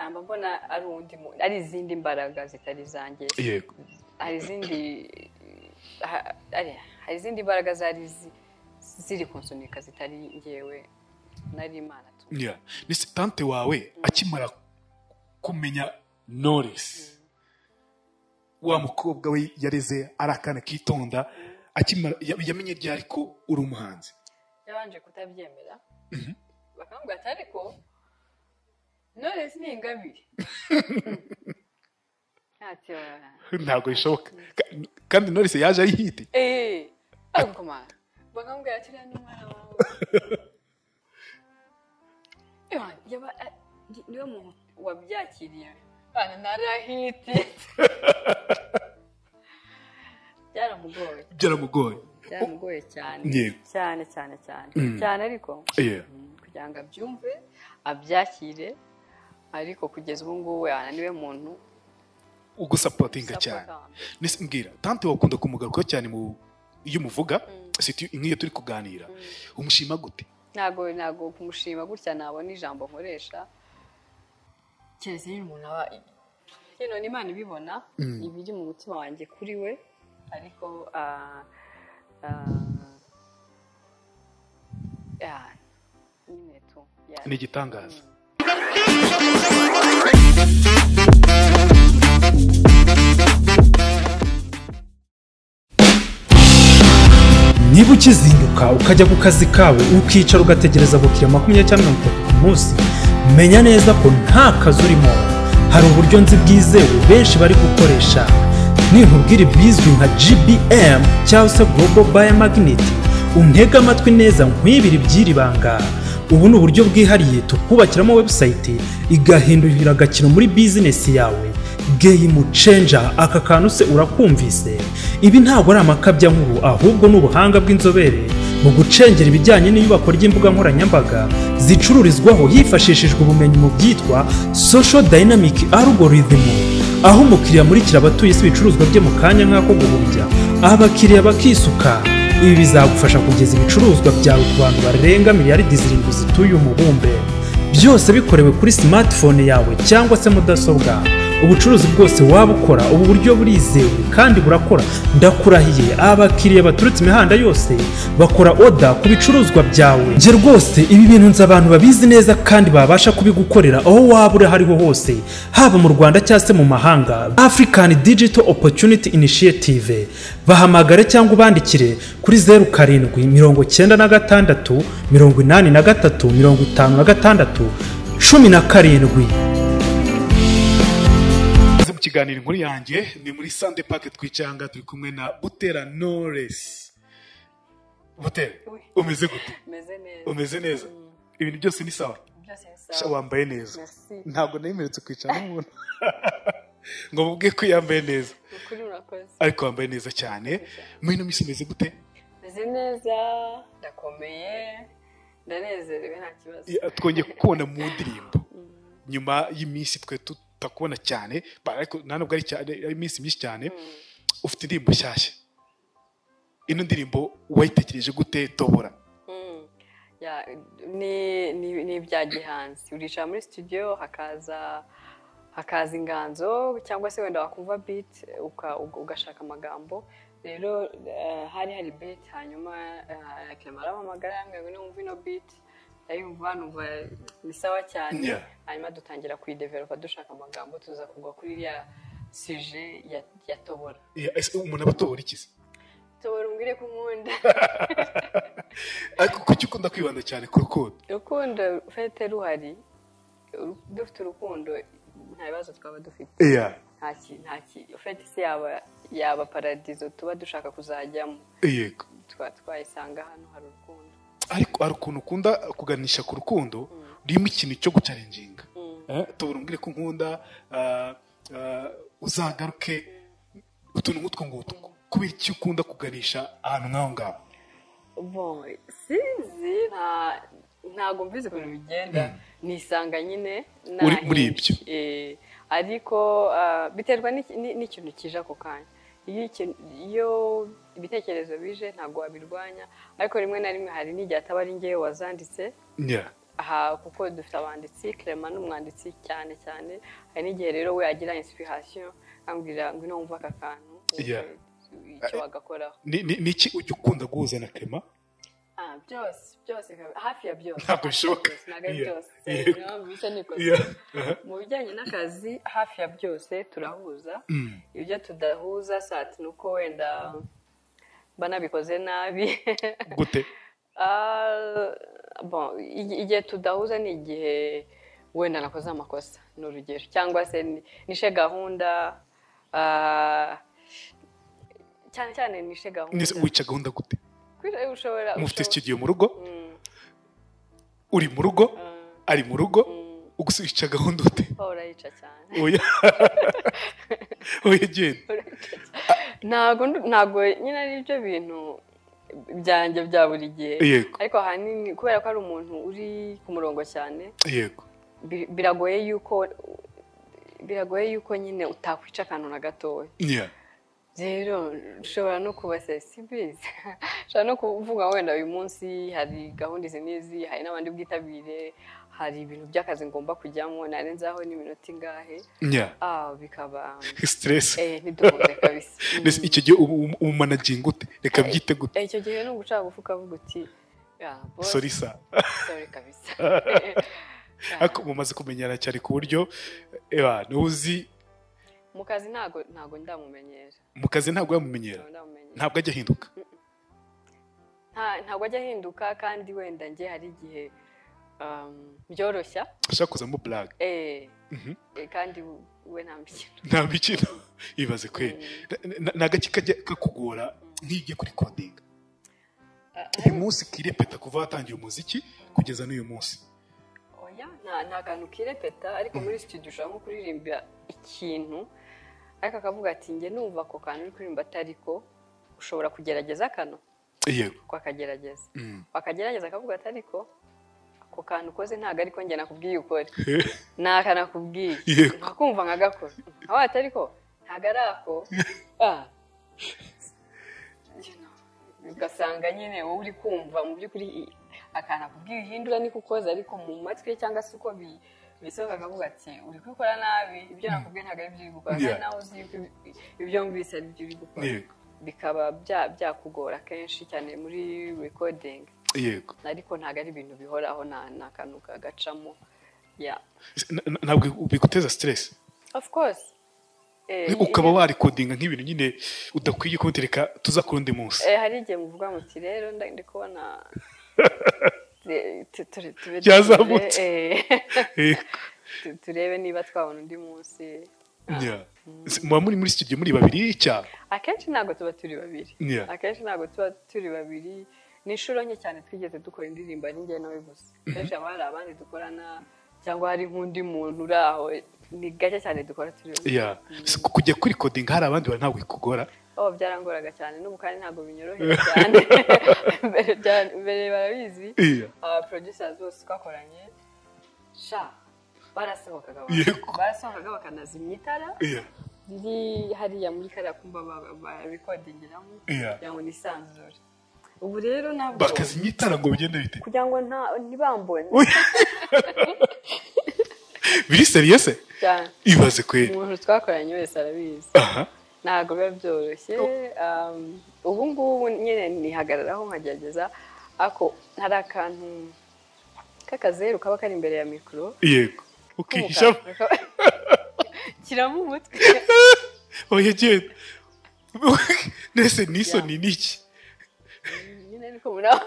amba mbona ari undi ari izindi mbaraga zitari zanjye yego hari izindi mbaraga ziri kunsunika zitari ngewe nari Imana tu yeah ni tante wawe akimara kumenya Knowless wa mukobwa we yareze arakana kitonda akimara yamenye ryari ko uri umuhanzi yabanje kutabyemera bakambwira ati ariko Knowless ni ingabire ntabwo bishoboka kandi Knowless yaje ari hiti ariko mama bakambwira ati rero n'umwana wawe niwe muntu wabyakiriye bana narahiti byaramugoye cyane cyane ariko kugira ngo abyumve abyakire ariko kugeza ubu ngubu niwe muntu ugusapotinga cyane mbwira tante wakunda kumugarukaho cyane iyo umuvuga nk'iyo turi kuganira umushima gute ntago kumushima gutya nabona ijambo nkoresha keretse nyine umuntu aba Imana ibibona ibiri mu mutima wanjye kuri we ariko nyine tu ni igitangaza niba ukizinduka ukajya ku kazi kawe ukicara ugategereza abakiriya 20 cyangwa 30 ku munsi menya neza ko nta kazi urimo hari uburyo nzi bwizewe benshi bari gukoresha ninkubwira bizwi nka GBM cyangwa se Global Biomagnet untega amatwi neza nkwibiri byiribanga ubu ni uburyo bwihariye tukubakiramo website igahindurira agakino muri business yawe game changer aka kantu se urakumvise ibi ntabwo ari amakabya nkuru ahubwo n'ubuhanga bw'inzobere mu gucengera ibijyanye n'iyubako ry'imbuga nkoranyambaga zicururizwaho hifashishijwe ubumenyi mu byitwa social dynamic algorithm aho umukiriya murikira abatuye isi ibicuruzwa bye mu kanya nk'ako guhumbya abakiriya bakisuka ibi bizagufasha kugeza ibicuruzwa byawe ku bantu barenga miliyaridi 7 zituye umubumbe byose bikorewe kuri smartphone yawe cyangwa se mudasobwa ubucuruzi bwose waba ukora ubu buryo burizewe kandi burakora ndakurahiye abakiriya baturutse imihanda yose bakora order ku bicuruzwa byawe nje rwose ibi bintu nzi abantu babizi neza kandi babasha kubigukorera aho waba uri hariho hose haba mu Rwanda cyangwa se mu mahanga African Digital Opportunity Initiative bahamagare cyangwa ubandikire kuri 0796 83 56 17. Kiganiro inkuru yanjye ni muri Sunday Park twicanga turi kumwe na Butera Knowless. Butera umeze gute? Umeze neza. Ibintu byose ni sawa. Wambaye neza. Ntabwo nemeretse kwicara n'umuntu. Ngo mubwe ko yambaye neza. Ukuri urakoze. Ariko wambaye neza cyane. Mwino misi umeze gute? Meze neza, ndakomeye, ndanezerewe nta kibazo. Twongeye kukubona mu ndirimbo. Nyuma y'imisi twe takubona cyane ariko nanubwo ari cyane iminsi myinshi cyane ufite indirimbo nshyashya ino ndirimbo wayitekereje gute Tobora ni bya gihanzi uricara muri studio hakaza inganzo cyangwa se wenda wakumva beat ugashaka amagambo rero hari beat hanyuma Clement aramamagara yambwiye ngo numva ino beat ayumva numva ni sawa cyane hanyuma dutangira kuyidevelopa dushaka amagambo tuza kugwa kuri ya sujet ya Tobora umuntu abatobora ikize Tobora umbwire ko nkunda ariko kuki ukunda kwibanda cyane ku rukundo fete ruhari dufite urukundo nta bibazo twaba dufite nta fete se yaba paradizo tuba dushaka kuzajyamo yego twayisanga hano hari urukundo ariko hari ukuntu ukunda kuganisha ku rukundo ririmo ikintu cyo gucalenjinga Tobora umbwire ko nkunda uzagaruke utuntu nk'utwo ngutwo kubera iki ukunda kuganisha ahantu nk'aho ngaho sinzi ntabwo mbizi ukuntu bigenda nisanga nyine muri ibyo ariko biterwa n'ikintu kije ako kanya iyo ibitekerezo bije ntabwo wabirwanya ariko rimwe na rimwe hari n'igihe ataba ari ngewe wazanditse aha kuko dufite abanditsi Clement n'umwanditsi cyane cyane hari n'igihe rero we agira inspiration ambwira ngo ino wumva aka kantu icyo wagakoraho niki ujya ukunda guhuza na Clement byose hafi ya byose ntabwo bishoboka mu bijyanye n'akazi hafi ya byose turahuza ibyo tudahuza sati ni uko wenda banabikoze nabi gute igihe tudahuza ni igihe wenda nakoze amakosa ni urugero cyangwa se nishe gahunda cyane cyane nishe gahunda wica gahunda gute mufite studio mu rugo uri mu rugo ari mu rugo ugusica gahunda ute urayica cyane oya genda ntago nyine ari ibyo bintu byanjye bya buri gihe ariko ahanini kubera ko ari umuntu uri ku murongo cyane yego biragoye yuko nyine utakwica akantu na gatoya rero ushobora no kuba sensibilize ushobora no kuvuga wenda uyu munsi hari gahunda izi n'izi hari n'abandi bwitabire hari ibintu by'akazi ngomba kujyamo narenzaho n'iminota ingahe bikaba stress ntiduhuze kabisa icyo gihe umanaginga ute reka byite gute icyo gihe ni uguca bugufi ukavuga uti sorry kabisa ariko mumaze kumenyana cyane ku buryo ntuzi mu kazi ntago ndamumenyera mu kazi ntabwo yamumenyera ntabwo ajya ahinduka ntabwo ajya ahinduka kandi wenda njye hari igihe byoroshya ushaka kuzamo blague kandi we nta mikino ibaze kwe ni agake kajya kakugora nk'igiye kuri coding uyu munsi kirepeta kuva watangiye umuziki kugeza n'uyu munsi nta kantu kirepeta ariko muri studio ushobora nko kuririmba ikintu ariko akavuga ati njye numva ako kantu uri kuririmba atariko ushobora kugerageza kano yego akagerageza akagerageza akavuga ati ariko ako kantu ukoze ntabwo ariko njye nakubwiye ukore naka nakubwiye nkakumva nkagakora aho atariko ntabwo ari ako ugasanga nyine wowe uri kumva mu by'ukuri akantu akubwiye uhindura niko ukoze ariko mu matwi cyangwa se uko bisohoka akavuga ati uri kubikora nabi ibyo nakubwiye ntabwo ari byo uri gukora kandi nawe uzi yuko ibyo ngwise ari byo uri gukora bikaba byakugora kenshi cyane muri recording yego ariko ntabwo ari ibintu bihoraho nta kantu kagacamo ntabwo biguteza stress of course ukaba warikodinga nk'ibintu nyine udakwiye kubutereka tuza ku rundi munsi hari igihe muvuga muti rero ndi kubona byazamutse turebe niba twabona undi munsi muba muri studio muri babiri cyangwa akenshi ntabwo tuba turi babiri ni inshuro nke cyane twigeze dukora indirimbo ari njye nawe gusa kenshi haba hari abandi dukorana cyangwa hari nk'undi muntu uri aho ni gake cyane dukora turi kujya kuri coding hari abandi bari ntabwo ikugora byarangoraga cyane n'ubu kandi ntabwo binyoroheye cyane mbere barabizi aba producers bose twakoranye barasohokaga bakanazimya itara riri hariya muri kariya kumba barekodingiramo kugira ngo nisanzure ubu rero ntabwo bakazimya itara ngo bigende bite kugira ngo ntibambone biri serious ibaze kwe umuntu twakoranye wese arabizi ntabwo biba byoroshye ubu ngubu nyine nihagararaho nkagerageza ako hari akantu k'akazeru kaba kari imbere ya mikoro yego ukihisha kiramo umutwe oya genda nese n'isoni n'iki nyine niko muraho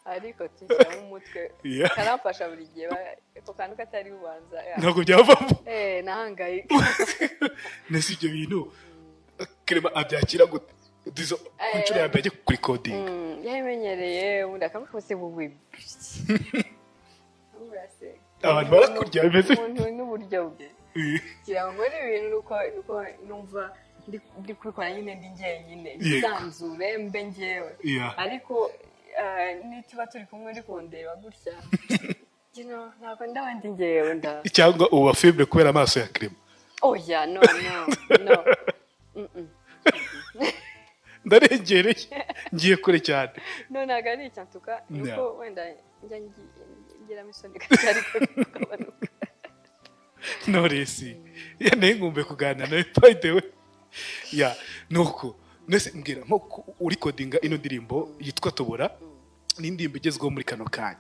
ariko tushyiramo umutwe karamfasha buri gihe ako kantu katari ubanza ntabwo byavamo nahangayika nese ibyo bintu Clement abyakira gute ku nshuro ya mbere ajya kuri coding yabimenyereye ubundi akavuga se bubi abantu barakurya bimeze umuntu n'uburyo bwe kugira ngo nkore ibintu nuko numva ndi kubikora nyine ndi njyenyine nsanzure mbe njyewe ariko nituba turi kumwe uri kundeba gutya ntabwo ndaba ndi njyewe cyangwa uba feble kubera amaso ya Clement oya no ndaregereye ngiye kure cyane none ntabwo ari icyantuka nuko wenda njya ngiramo isoni gake ariko tukabanuka Knowless nawe ngumve kuganira nawe by the way nuko nese mbwira nko uri kodinga ino ndirimbo yitwa Tobora n'indirimbo igezweho muri kano kanya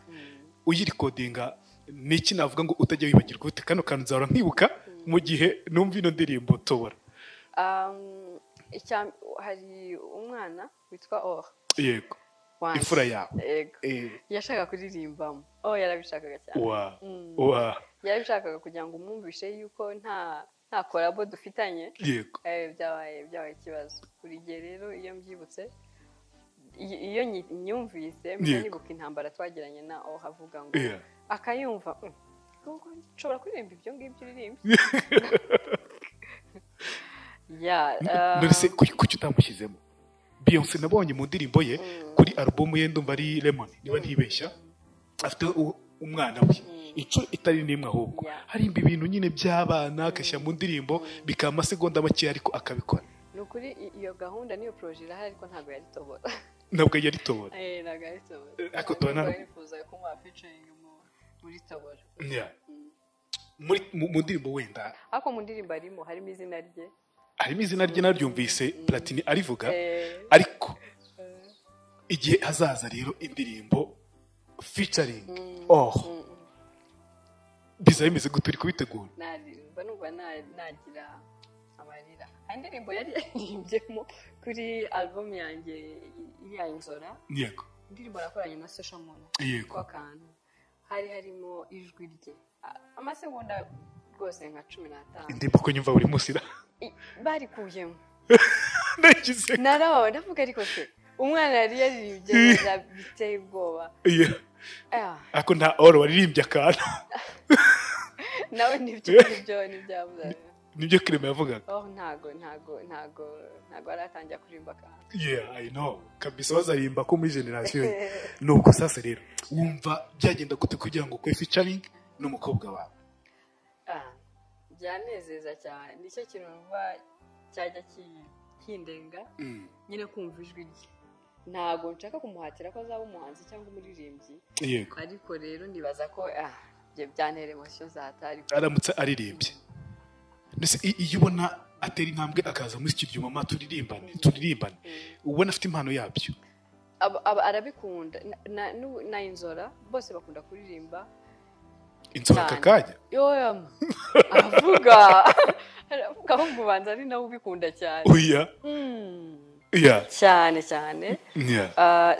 uyiri kodinga niki navuga ngo utajya wibagirwa ute kano kantu nzahora nkibuka mu gihe numva ino ndirimbo Tobora hari umwana witwa Or yego imfura yawe yashaka kuririmbamo yarabishakaga cyane yarabishakaga kugira ngo umwumvishe yuko nta korabo dufitanye yego byabaye ikibazo buri gihe rero iyo mbyibutse iyo nyumvise nibuka intambara twagiranye na havuga ngo akayumva nshobora kuririmba ibyo ngibyo uririmbye mbese kuki utamushyizemo Beyonce nabonye mu ndirimbo ye kuri alubumu ye ndumva ari Lemon niba ntibeshya afite umwana we inshuro itari n'imwe ahubwo harimba ibintu nyine by'abana agashyira mu ndirimbo bikaba amasegonda make ariko akabikora ni ukuri iyo gahunda niyo poroje irahari ariko ntabwo yari Tobora ntabwo yari Tobora ntabwo yari Tobora ariko Tobora nifuza kumuha featuring muri Tobora mu ndirimbo wenda ariko mu ndirimbo harimo izina rye harimo izina rye naryumvise Platini arivuga ariko igihe hazaza rero indirimbo featuring bizaba bimeze gute uri kubitegura numva nagira amarira hari indirimbo yari yarimbyemo kuri album yanjye iriya Inzora yego indirimbo nakoranye na Social Moon yego akantu hari harimo ijwi rye amasegonda rwose nka 15 indirimbo ko nyumva buri munsi bari kuyemo nagize narabawe ndavuga ariko se umwana yari yaririmbye neza biteye ubwoba ako nta oro waririmbye akantu nawe nibyabuze nibyo Clement yavugaga ntago aratangira kuririmba akantu I know kabisa wazarimba ko muri generation nuko sasa rero wumva byagenda gute kugira ngo kwe featuring n'umukobwa wawe byanezeza cyane nicyo kintu numva cyajya kindenga nyine kumva ijwi rye ntabwo nshaka kumuhatira ko azaba umuhanzi cyangwa umuririmbyi ariko rero ndibaza ko byantera emotion zatari aramutse aririmbye ndetse iyo ubona atera intambwe akaza muri studio mama turirimbane ubona afite impano yabyo arabikunda na Inzora bose bakunda kuririmba Inzora kakajya aravuga aho mubanza ari nawe ubikunda cyane cyane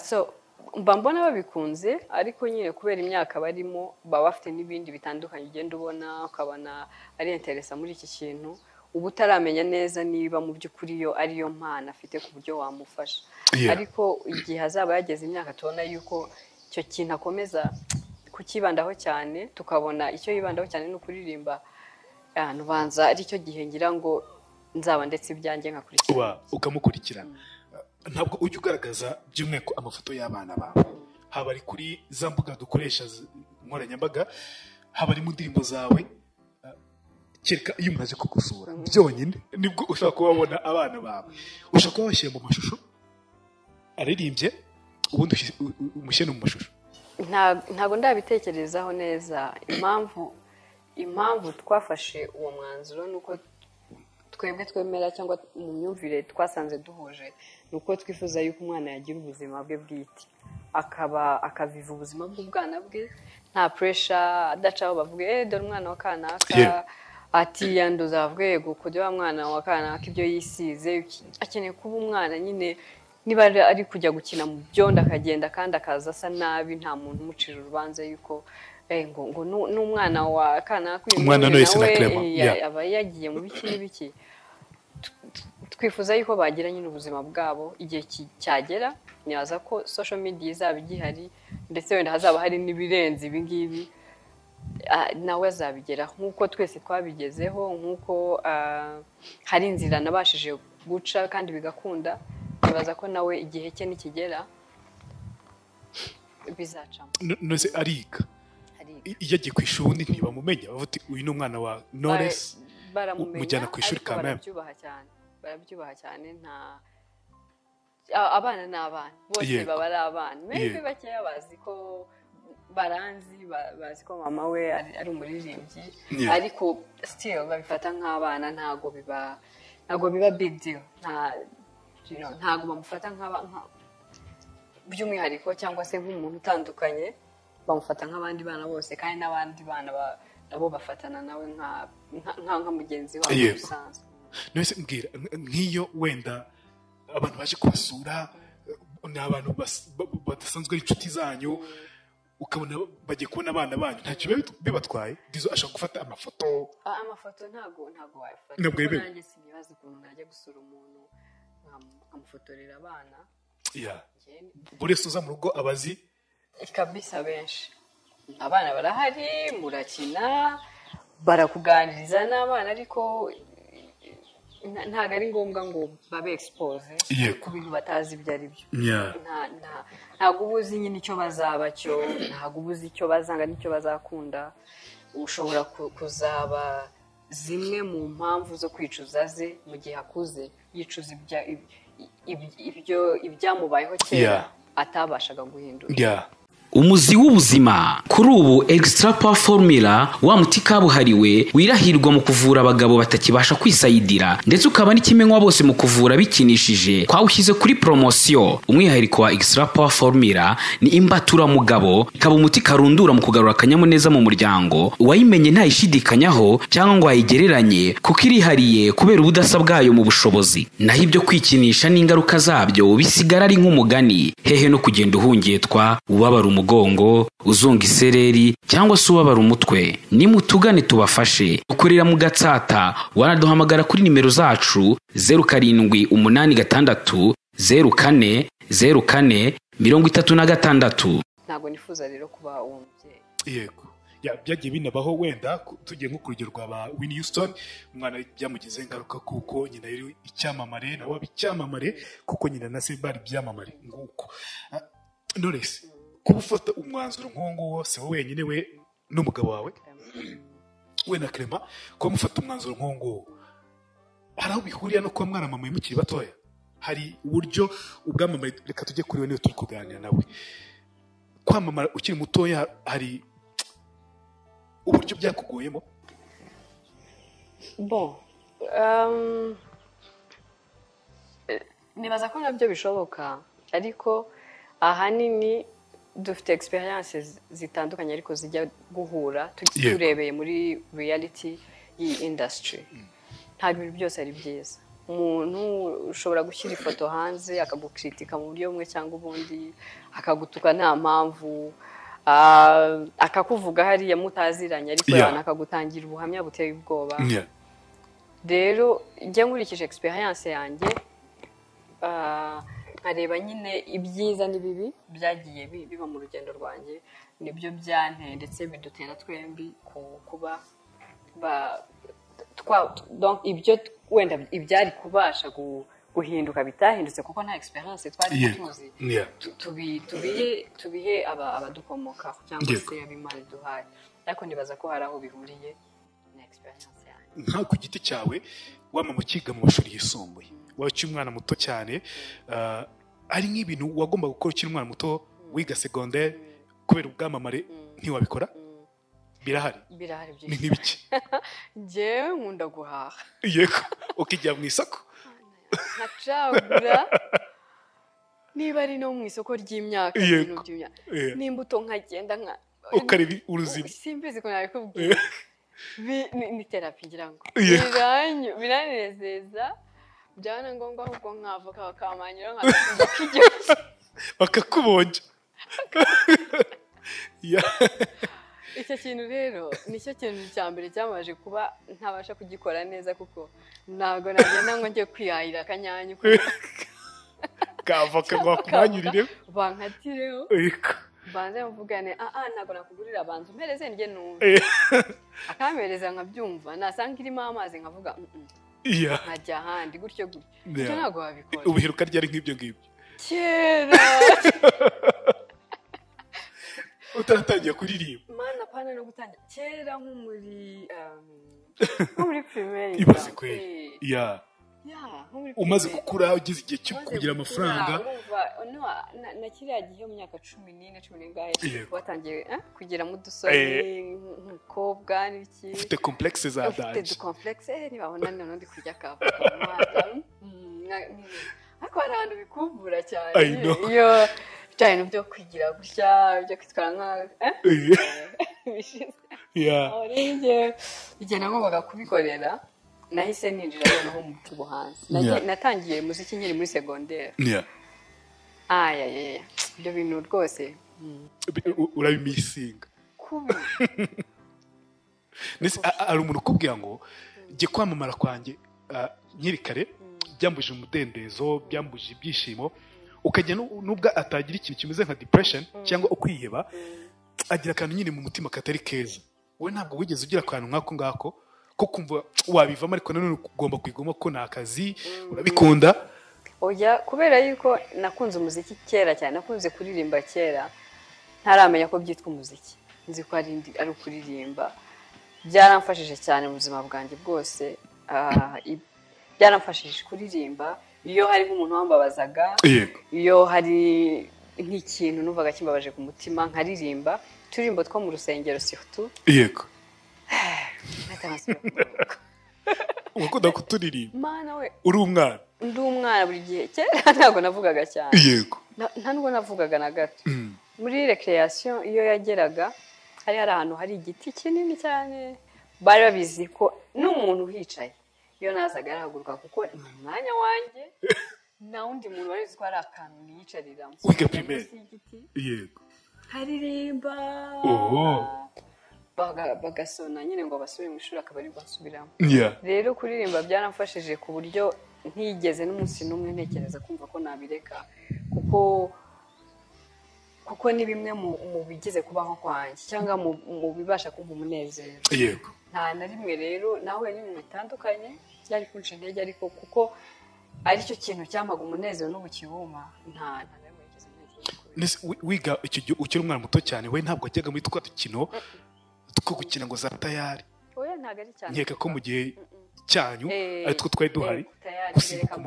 so mba mbona babikunze ariko nyine kubera imyaka barimo baba bafite n'ibindi bitandukanye ugenda ubona ukabona ari interesa muri iki kintu uba utaramenya neza niba mu by'ukuri yo ariyo mpano afite ku buryo wamufasha ariko igihe hazaba yageze imyaka tubona yuko icyo kintu akomeza kukibandaho cyane tukabona icyo yibandaho cyane ni ukuririmba nubanza ari cyo gihe ngira ngo nzaba ndetse ibyanjye nkakurikirana ukamukurikirana ntabwo ujya ugaragaza by'umwihariko amafoto y'abana bawe haba ari kuri za mbuga dukoresha nkoranyambaga haba ari mu ndirimbo zawe kereka iyo umaze kugusura byonyine nibwo ushobora kuba wabona abana bawe ushobora kuba washyira mu mashusho aririmbye ubundi umushyire mu mashusho ntabwo ndabitekerezaho neza impamvu twafashe uwo mwanzuro ni uko twebwe twemera cyangwa mu myumvire twasanze duhuje ni uko twifuza yuko umwana yagira ubuzima bwe bwite akaviva ubuzima bw'ubwana bwe nta puresha adacaho bavuge dore umwana wa kanaka ati yanduza bavuge yego kujya wa mwana wa kanaka ibyo yisize akeneye kuba umwana nyine niba ari kujya gukina mu byondo akagenda kandi akaza asa nabi nta muntu umucira urubanza yuko ngo n'umwana wa kanaka umwana wese na Clement aba yagiye mu biki n'ibiki twifuza yuko bagira nyine ubuzima bwabo igihe cyagera nibaza ko social media izaba igihari ndetse wenda hazaba hari n'ibirenze ibi ngibi nawe azabigeraho nk'uko twese twabigezeho nk'uko hari inzira nabashije guca kandi bigakunda nibaza ko nawe igihe cye nikigera bizacamo nose ariga iyo agiye ku ishuri ntibamumenya bavuga uti uyu ni umwana wa Knowless mujyana ku ishuri kamera barabyubaha cyane abana ni abana bose baba ari abana maybe bakeya bazi ko bazi ko mama we ari umuririmbyi ariko still babifata nk'abana ntago biba big deal ntago bamufata by'umwihariko cyangwa se nk'umuntu utandukanye bamufata nk'abandi bana bose kandi n'abandi bana nabo bafatana nawe nka mugenzi wabo usanzwe. Nose mbwira nk'iyo wenda abantu baje kubasura ni abantu badasanzwe inshuti zanyu ukabona bagiye kubona abana banyu ntacyo bibatwaye dizo ashaka gufata amafoto ntago wayafata nanjye sinibaza ukuntu najya gusura umuntu nkamufotorera abana buri uza mu rugo abazi kabisa benshi abana barahari murakina barakuganiriza n'abana ariko ntago ari ngombwa ngo babe expose ku bintu batazi ibyo ari byo ntago ubuzi nyine icyo bazaba cyo ntago ubuzi icyo bazanga n'icyo bazakunda ushobora kuzaba zimwe mu mpamvu zo kwicuza ze mu gihe akuze yicuza ibyamubayeho kera atabashaga guhindura. Umuzi w'ubuzima kuri ubu Extra Power Formula wa muti kabuhariwe wirahirwa mu kuvura abagabo batakibasha kwisayidira ndetse ukaba n'ikimenywa bose mu kuvura bikinishije twawushyize kuri promotion. Umwihariko wa Extra Power Formula ni imbatura mugabo ikaba umuti karundura mu kugarura akanyamuneza mu muryango wayimenye ntayishidikanyaho cyangwa ngo ayigereranye kuko irihariye kubera ubudasa bwayo mu bushobozi naho ibyo kwikinisha n'ingaruka zabyo bisigara ari nk'umugani hehe no kugenda uhungetwa ubabara umugongo uzunga isereri cyangwa se ubabara umutwe nimutugane tubafashe ukorera mu Gatsata wanaduhamagara kuri nimero zacu 0786 04 04 36. Ntabwo nifuza rero kuba uwo mubyeyi. Yego byagiye binabaho wenda tugiye nko kurugero rwa Whitney Houston umwana byamugize ingaruka kuko nyina yari icyamamare nawe bicyamamare kuko nyina na se bari byamamare nguko. Knowless kuba ufata umwanzuro nk'uwo wose wowe wenyine we n'umugabo wawe we na Clement kuba mufata umwanzuro nk'uwo hari aho bihuriye no kuba mwaramamaye mukiri batoya hari uburyo ubwamamaye reka tujye kuri we niyo turi kuganira nawe kwamamara ukiri mutoya hari uburyo byakuguyemo nibaza ko nabyo bishoboka ariko ahanini dufite experiences zitandukanye ariko zijya guhura turebeye muri reality y'industry ntabwo ibintu byose ari byiza umuntu ushobora gushyira ifoto hanze akagukritika mu buryo bumwe cyangwa ubundi akagutuka nta mpamvu akakuvuga hariya mutaziranye ariko yana akagutangira ubuhamya buteye ubwoba rero njye nkurikije experience yanjye nkareba nyine ibyiza n'ibibi byagiye biba mu rugendo rwanjye nibyo byanteye ndetse bidutera twembi kuba donc ibyo wenda ibyari kubasha guhinduka bitahindutse kuko nta experience twari tuzi tubihe abadukomoka cyangwa se abimana duhaye ariko nibaza ko hari aho bihuriye na experience yanjye. Nka ku giti cyawe wama mukiga mu mashuri yisumbuye wacu umwana muto cyane ari nk'ibintu wagomba gukora ukiri umwana muto wiga secondaire kubera ubwamamare ntiwabikora birahari ni nk'ibiki njyewe nkunda guhaha yego ukijya mu isoko nkacagura niba ari no mu isoko ry'imyaka ibintu by'imyaka n'imbuto nkagenda ukareba uruzima simbizi ko nabikubwira ni terapi ngira ngo biranezeza byana ngombwa ahubwo nkavoka bakamanyira nkakijya bakakubonja icyo kintu rero nicyo kintu cya mbere cyamaje kuba ntabasha kugikora neza kuko ntabwo nagenda ngo njye kwihahira akanyanya kavoka ngo bakumanyurire bankatireho banze mvugane ntabwo nakugurira abanza umpereze njye numva akampereza nkabyumva nasanga irimo amazi nkavuga nkajya ahandi gutyo gutyo icyo ntabwo wabikora ubuheruka ryari nk'ibyo ngibyo kera utaratangiye kuririmba mana pana no gutangira kera nko muri primaire ibaze kweli umaze gukura ugize igihe cyo kugira amafaranga na kiriya gihe mu myaka 14 10 watangiye kugira mu dusoni nk'umukobwa n'iki ufite complexe za dage ufite complexe nibabona none ndi kurya kava ariko hari abantu bikumbura cyane iyo cyane byo kwigira gutya byo kwitwara nka igihe nagombaga kubikorera nahise ninjira noneho mu buhanzi natangiye muziki nkiri muri secondaire ibyo bintu rwose urabimisinga hari umuntu ukubwira ngo jye kwamamara kwanjye nkiri kare byambuje umudendezo byambuje ibyishimo ukajya nubwo atagira ikintu kimeze nka depression cyangwa ukwiheba agira akantu nyine mu mutima katari keza wowe ntabwo wigeze ugira akantu nk'ako ngako ko kumva wabivamo ariko nanone ugomba kwigoma ko ni akazi urabikunda oya kubera yuko nakunze umuziki kera cyane nakunze kuririmba kera ntaramenya ko byitwa umuziki nzi ko ari ukuririmba byaramfashije cyane mu buzima bwanjye bwose byaramfashije kuririmba iyo hari nk'umuntu wambabazaga iyo hari nk'ikintu numvaga kimbabaje ku mutima nkaririmba turirimbo two mu rusengero surtout yego ukunda kuturirimba mana we uri umwana ndi umwana buri gihe kera ntabwo navugaga cyane yego nta nubwo navugaga na gato muri recreation iyo yageraga hari ahantu hari igiti kinini cyane bari babizi ko n'umuntu uhicaye iyo nazaga arahaguruka kuko ni umwanya wanjye nta wundi muntu wari uzi ko ari akantu niyicariramo wiga primaire yego haririmba bagasona nyine ngo basubire mu ishuri akaba ari basubiramo rero kuririmba byaramfashije ku buryo ntigeze n'umunsi n'umwe ntekereza kumva ko nabireka kuko ni bimwe mu bigize kubaho kwanjye cyangwa mu bibasha kumva umunezero yego nta na rimwe rero nawe n'ibintu bitandukanye byari kunca intege ariko kuko aricyo kintu cyamaga umunezero n'ubukibuma nta wiga icyo gihe ukiri umwana muto cyane we ntabwo wajyaga muri twa dukino two gukina ngo za tayari oya ntabwo ari cyane nkeka ko mu gihe cyanyu ari two twari duhari gusimbuka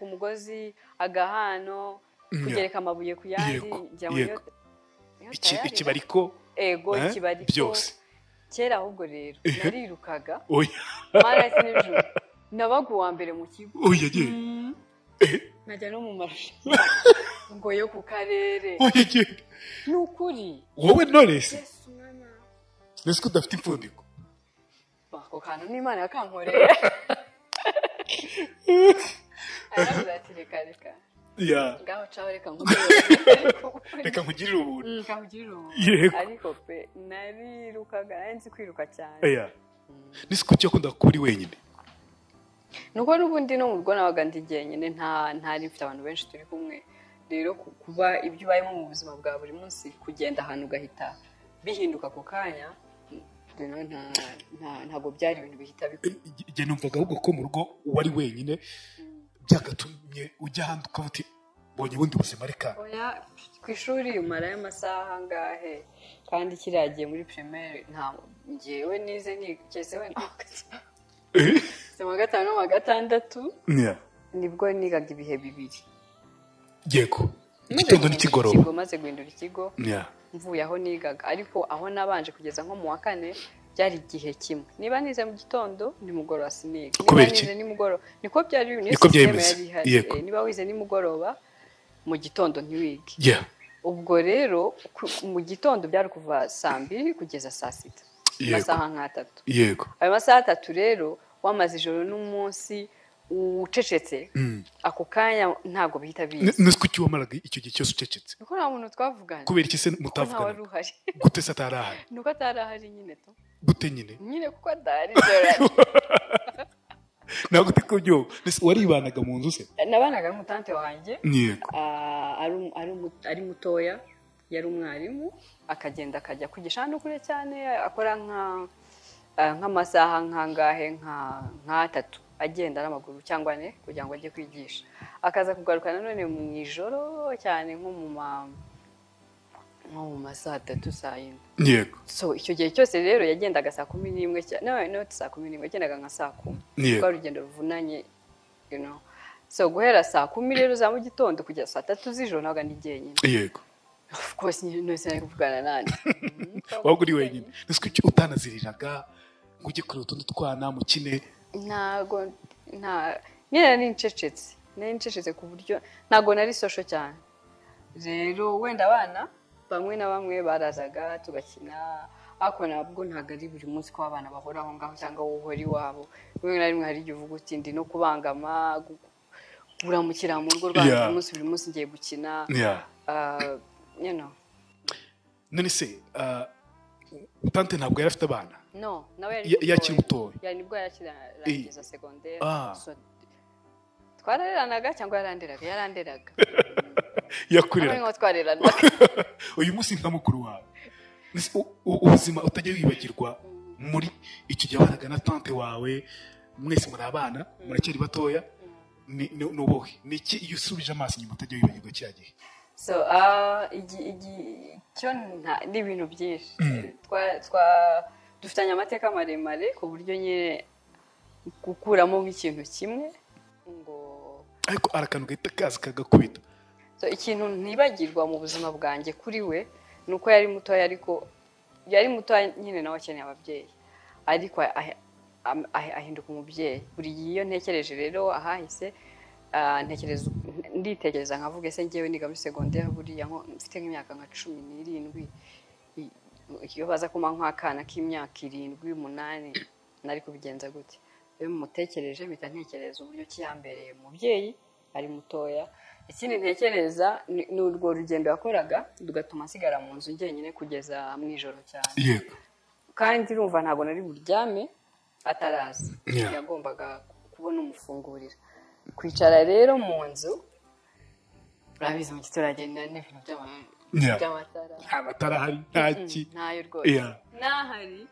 umugozi agahano kugereka amabuye ku yandi ikibariko byose kera ahubwo rero narirukaga marasi n'ijoro nabaga uwa mbere mu kigo nkajya no mu marushanwa ngo yo ku karere ni ukuri wowe Knowless nzi ko udafite impfundiko ako kantu n'Imana yakankoreye aravuga ati reka ngaho caho reka nkugirire ubuntu ariko pe narirukaga nzi kwiruka cyane nisi ko cyakunda kuba uri wenyine nuko n'ubundi no mu rugo nabaga ndi jyenyine ntari mfite abantu benshi turi kumwe rero kuba ibyo ubayemo mu buzima bwa buri munsi kugenda ahantu ugahita bihinduka ako kanya ntabwo byari ibintu bihita bikora igihe numvaga ahubwo ko mu rugo wari wenyine byagatumye ujya ahandi ukavuga uti mbonye ubundi buzima reka ku ishuri umarayo amasaha angahe kandi kiriya gihe muri primaire njyewe nize nigeze wenda mu gatanu no mu gatandatu nibwo nigaga ibihe bibiri yego igitondo n'ikigoroba maze guhindura ikigo mvuye aho nigaga ariko aho nabanje kugeza nko mu wa kane byari igihe kimwe niba nize mu gitondo nimugoroba siniga niba nize nimugoroba niko byari niba wize nimugoroba mu gitondo ntiwige ubwo rero mu gitondo byari kuva 2:00 kugeza 6:00 amasaha nk'atatu yego ayo masaha atatu rero wamaze ijoro n'umunsi ucecetse ako kanya ntabwo bihita biza nzi ko wamaraga icyo gihe cyose ucecetse nuko nta muntu twavuganye kubera iki se mutavugana gute se atarahari nuko atarahari nyine to gute nyine kuko adahari dore ntabwo uri kubyumva waribanaga mu nzu se nabanaga n'umutante wanjye yego ari mutoya yari umwarimu akagenda akajya kwigisha hano kure cyane akora nk'amasaha nk'angahe nk'atatu agenda n'amaguru cyangwa ne kugira ngo ajye kwigisha akaza kugaruka nanone mu ijoro cyane nko mu masaha 3 saa 4 yego so icyo gihe cyose rero yagendaga saa 11 cyane no saa 11 yagendaga nka saa 10 kwa rugendo ruvunanye you know. So guhera saa 10 rero za mu gitondo kugeza saa 3 z'ijoro nabaga ndi jyenyine. Yego. Of course no sinari kuvugana nande. Wabwo uri wenyine. Nisi kuki utanaziriraga ngo ujye kuri utundi twana mukine? Ntago nyine nincecetse ku buryo ntago nari social cyane. Rero wenda abana bamwe na bamwe barazaga tugakina ako nabwo ntago ari buri munsi ko abana bahora aho ngaho cyangwa wohori wabo. Rimwe na rimwe hari igihe uvuga uti ndi no kubangama uramukira mu rugo rwanjye buri munsi ngiye gukina. You know. None se tante ntabwo yari afite abana? No, nawe yakiri mutoya. Yani nibwo yarangiza secondaire. So twararanaga cyangwa yaranderaga. Yakurira. Ntabwo twareranaga. Uyu munsi nka mukuru wawe. Ubuzima utajya wibagirwa muri icyo gihe waraga na tante wawe mwese muri abana muracyari batoya nubohe niki iyo usubije amaso inyuma utajya wibagirwa cya gihe? So cyo ni ibintu byinshi dufitanye amateka maremare ku buryo nyine gukuramo nk'ikintu kimwe ngo ariko arakantu gahita kaza kagakubita. So ikintu ntibagirwa mu buzima bwanjye kuri we nuko yari mutoya ariko yari mutoya nyine nawe akeneye ababyeyi ariko ahinduka umubyeyi. Buri gihe iyo ntekereje rero ahahise nditekereza nkavuga ese ngewe niga muri secondaire buriya mfite nk'imyaka nka 17 iyo baza kuma nk'akana k'imyaka 7 8 nari kubigenza gute. Rero mutekereje mpita ntekereza uburyo kiyambereye umubyeyi ari mutoya. Ikindi ntekereza ni urwo rugendo yakoraga dugatuma nsigara mu nzu njyenyine kugeza mu ijoro cyane. Yego. Kandi urumva ntabwo nari buryame ataraza. Yagombaga kubona umufungurira. Kwicara rero mu nzu urabizi mu gituragenda n'ibintu by'amatara. Amatara hari ntaki. Ntayo rwose. Nahari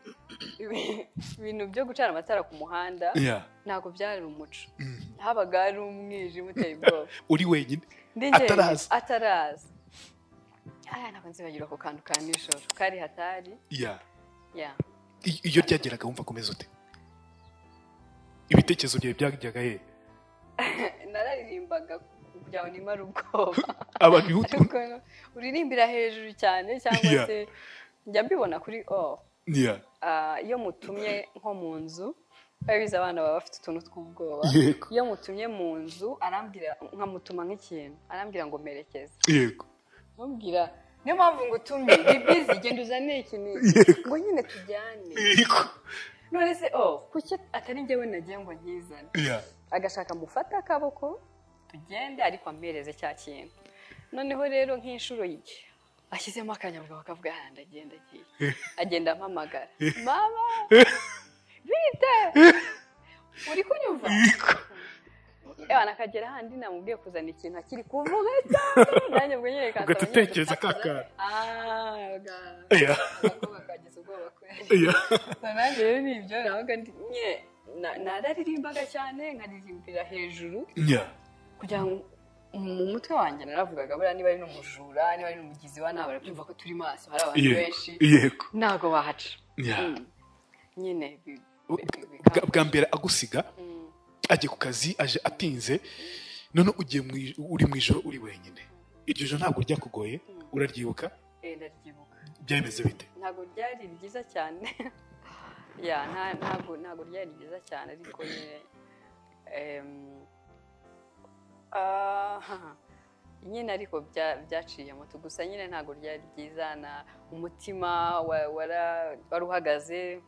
ibintu byo gucana amatara ku muhanda ntabwo byari umuco. Habaga ari umwijima uteye ubwoba. Uri wenyine ataraza. Ntabwo nzibagirwa ako kantu ka nijoro kari hatari. Iyo ryageraga wumva komeza ute? Ibitekerezo byawe byajyaga he? Nararirimbaga kugira ngo nimare ubwoba. Abantu uririmbira hejuru cyane cyangwa se njya mbibona kuri iyo mutumye nko mu nzu babiza abana baba bafite utuntu tw'ubwoba. Iyo mutumye mu nzu arambwira nkamutuma nk'ikintu arambwira ngo merekeze. Yego. Mubwira niyo mpamvu ngo utumye bibizi genda uzane ikintu ngo nyine tujyane. Yego. None se kuki atari njyewe nagiye ngo nkizane. Agashaka mufata akaboko tugende ariko ampereze cya kintu. Noneho rero nk'inshuro ashyizemo akanyabwo bakavuga ndagenda agiye. Agenda ampamagara. Mama! Bite! Uri kunyumva? Nakagera handi namubwiye kuzana ikintu akiri kuvuga cyane. Nanjye ubwo nyine kansaba. Ugatekereza kakara. Kagize ubwoba kwe. Nanjye rero nibyo nabaga nyine nararirimbaga cyane nkaririmbira hejuru. Kugira ngo mu mutwe wanjye naravugaga buriya niba ari n'umujura niba ari n'umugizi wa nawe barabyumva ko turi maso hari abantu benshi ntago bahaca. Nyine bwa mbere agusiga agiye ku kazi aje atinze none ugiye uri mu ijoro uri wenyine. Iryo joro ntabwo ryakugoye uraryibuka? Ndaryibuka. Byameze bite? Ntabwo ryari ryiza cyane. Ntabwo ryari ryiza cyane ariko nyine ariko byaciye moto gusa nyine ntabwo ryari ryiza na umutima wari uhagaze.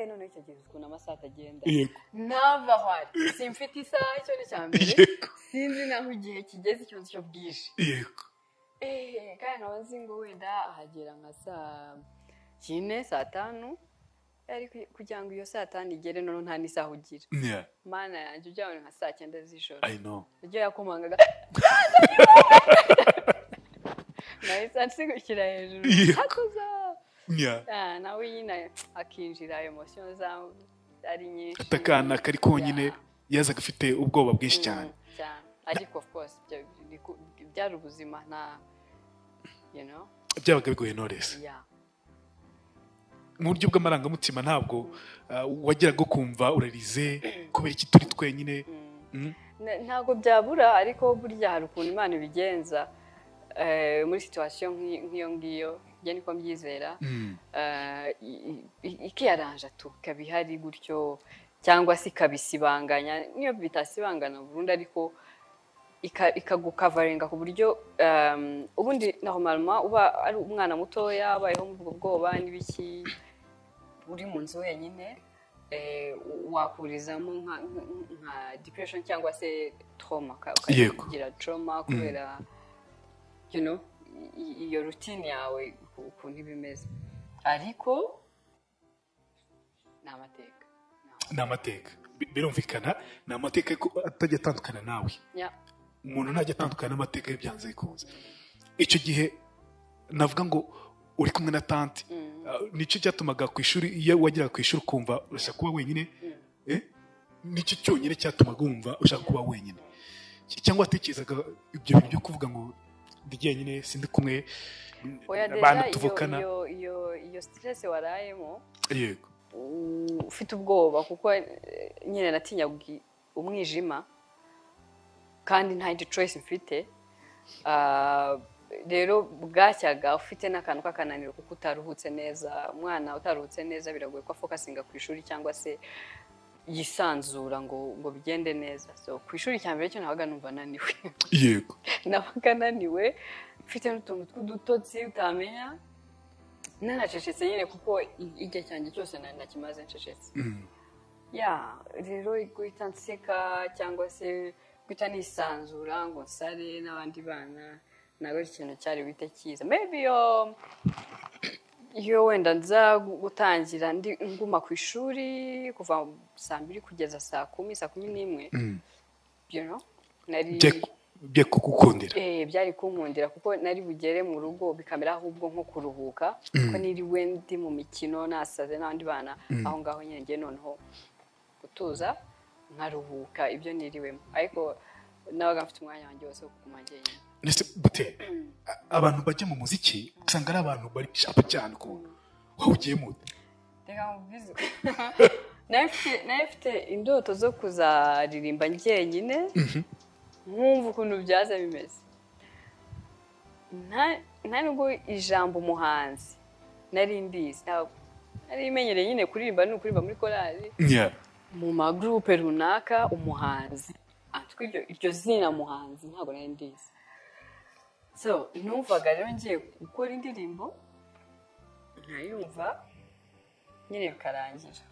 None icyo gihe ukuntu amasaha atagenda ntava aho ari simfite isaha icyo ni cya mbere sinzi naho igihe kigeze ikibazo cyo bwije. Kandi nkaba nzi ngo wenda ahagera nka saa 4 saa 5 ariko kugira ngo iyo saa 5 igere none nta n'isaha ugira. Mana yanjye ujya nka saa 9 z'ijoro. I know. Ujya yakomangaga nahise nsigukira hejuru hakuza. Nawe nyine akinjira emotion zawe ari nyinshi. Atakana kari konyine yazaga afite ubwoba bwinshi cyane. Ariko of course byari ubuzima nta byabaga bigoye Knowless. mu buryo bw'amarangamutima ntabwo wageraga kumva urarize kubera iki turi twenyine ntabwo byabura ariko burya hari ukuntu Imana ibigenza muri situation nk'iyo ngiyo njye niko mbyizera ikiyaranja tukabihari gutyo cyangwa se ikabisibanganya niyo bitasibangana burundu ariko ikagukavaringa ku buryo ubundi normalement uba ari umwana mutoya abayeho mu bwo bwoba n'ibiki uri mu nzu wenyine wakurizamo nka depression cyangwa se trauma ukagira trauma kubera iyo routine yawe ukuntu ibimeze ariko ni amateka birumvikana ni amateka atajya atandukana nawe umuntu ntajya atandukana n'amateka ye byanze bikunze icyo gihe navuga ngo uri kumwe na tante nicyo cyatumaga ku ishuri iyo wageraga ku ishuri ukumva urashaka kuba wenyine nicyo cyonyine cyatumaga wumva ushaka kuba wenyine cyangwa watekerezaga ibyo bintu byo kuvuga ngo ndi jyenyine sindi kumwe abantu tuvukana iyo stress warayemo yego ufite ubwoba kuko nyine natinyaga umwijima kandi nta choice mfite rero bwacyaga ufite n'akantu k'akananiro kuko utaruhutse neza umwana utaruhutse neza biragoye ko focusinga ku ishuri cyangwa se yisanzura ngo bigende neza so ku ishuri cya mbere cyo nabaga numva naniwe yego nabaga naniwe mfite n'utuntu tw'udutotsi utamenya nanacecetse nyine kuko igihe cyanjye cyose nakimaze ncecetse rero guhita nseka cyangwa se guhita nisanzura ngo nsare n'abandi bana ntabwo ari ikintu cyari buhite kiza maybe iyo wenda nza gutangira nguma ku ishuri kuva saa 2 kugeza saa 10 nari byo kugukundira byari kunkundira kuko nari bugere mu rugo bikamera ahubwo nko kuruhuka ko niriwe ndi mu mikino nasaze n'abandi bana aho ngaho nyine ngiye noneho gutuza nkaruhuka ibyo niriwemo ariko nabaga mfite umwanya wanjye wose wo kuguma njyenyine nese bute abantu bajya mu muziki usanga ari abantu bari shapa cyane ko wahugiye mu reka mubizi nafite indoto zo kuzaririmba njyenyine nkumva ukuntu byaza bimeze nta nubwo ijambo umuhanzi nari ndizi nari imenyereye nyine kuririmba ni ukuririmba muri korali mu magroupe runaka umuhanzi iryo zina muhanzi ntabwo nari ndizi so numvaga rero ngiye gukora indirimbo nkayumva nyine bikarangira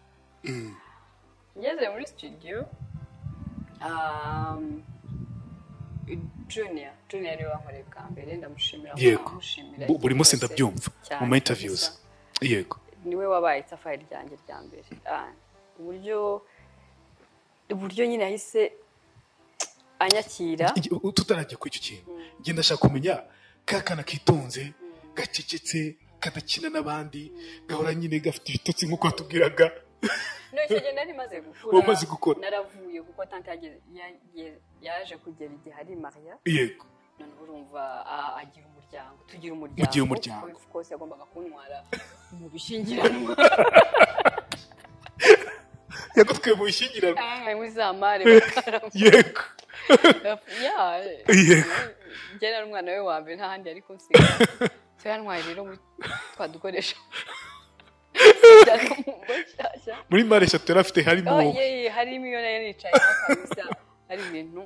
ngeze muri studio Junior niwe wankoreye bwa mbere ndamushimira buri munsi ndabyumva mu ma interviews yego niwe wabaye itafari ryanjye rya mbere uburyo nyine yahise anyakira tutarajya kuri icyo kintu ngenda ndashaka kumenya kakana kitonze gacecetse kadakina n'abandi gahora nyine gafite ibitotsi nk'uko watubwiraga icyo gihe nari maze gukura naravuye kuko tante yaje kugera igihe ari mariya yego noneho urumva agira umuryango tugira umuryango of course yagombaga kuntwara mu bishyingiranwa yagutwaye mu bishyingiranwa muri za mare yego njye nari umwana we wa mbere nta handi yari kunsiga so yantwaye rero twadukoresha muri mare eshatu yari afite harimo iyo nayo nicaye kabisa ari ibintu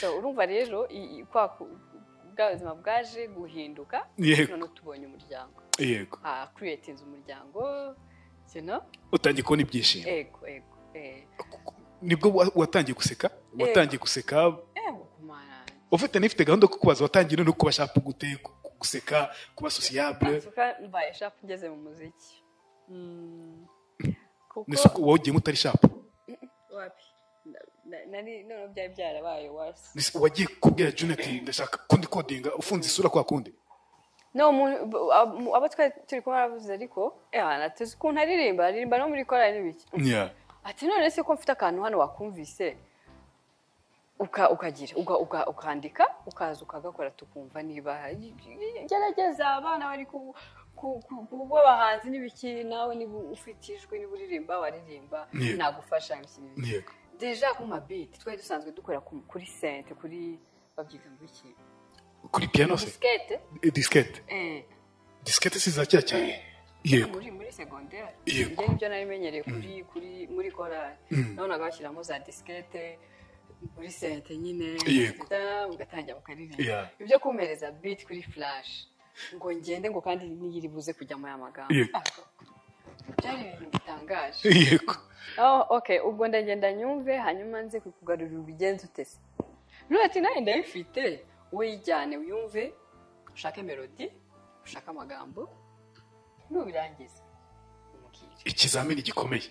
so urumva rero bwa buzima bwaje guhinduka none tubonye umuryango yego creating umuryango utangiye kubona ibyishimo yego nibwo watangiye guseka ufite n'ifite gahunda yo kukubaza watangiye no kubashaka guseka kuba sociable mbaye sharp ngeze mu muziki kuko wogiye mutari sharp wapi none byari byarabaye wasi wagiye kubwira Junet ndashaka kundi codinga ufunze isura kwa kundi no abo twari turi kumwe aravuze ariko nateze ukuntu aririmba no muri korali n'ibiki ati none se ko mfite akantu hano wakumvise ukagira ukandika ukaza ukagakora tukumva niba gerageza abana bari kuba abahanzi n'ibiki nawe niba ufite ijwi niba uririmba waririmba nagufasha ibiki deja ku mabiti twari dusanzwe dukora kuri sente kuri babyiga ngo iki kuri piano se diskete siza cyane yego muri secondaire njye nibyo nari menyereye muri chorale nabonaga bashyiramo za diskete muri sente nyine ugatangira ukaririmba ibyo kumereza beat kuri flash ngo ngende ngo kandi niyiri buze kujya mu magambo byari ibintu bitangaje yego okay ubwo ndagenda nyumve hanyuma nze kukugarurira ubigenze utese ati nawe ndabifite uyijyane uyumve ushake melody ushake amagambo nubirangiza umukiri ikizamini gikomeye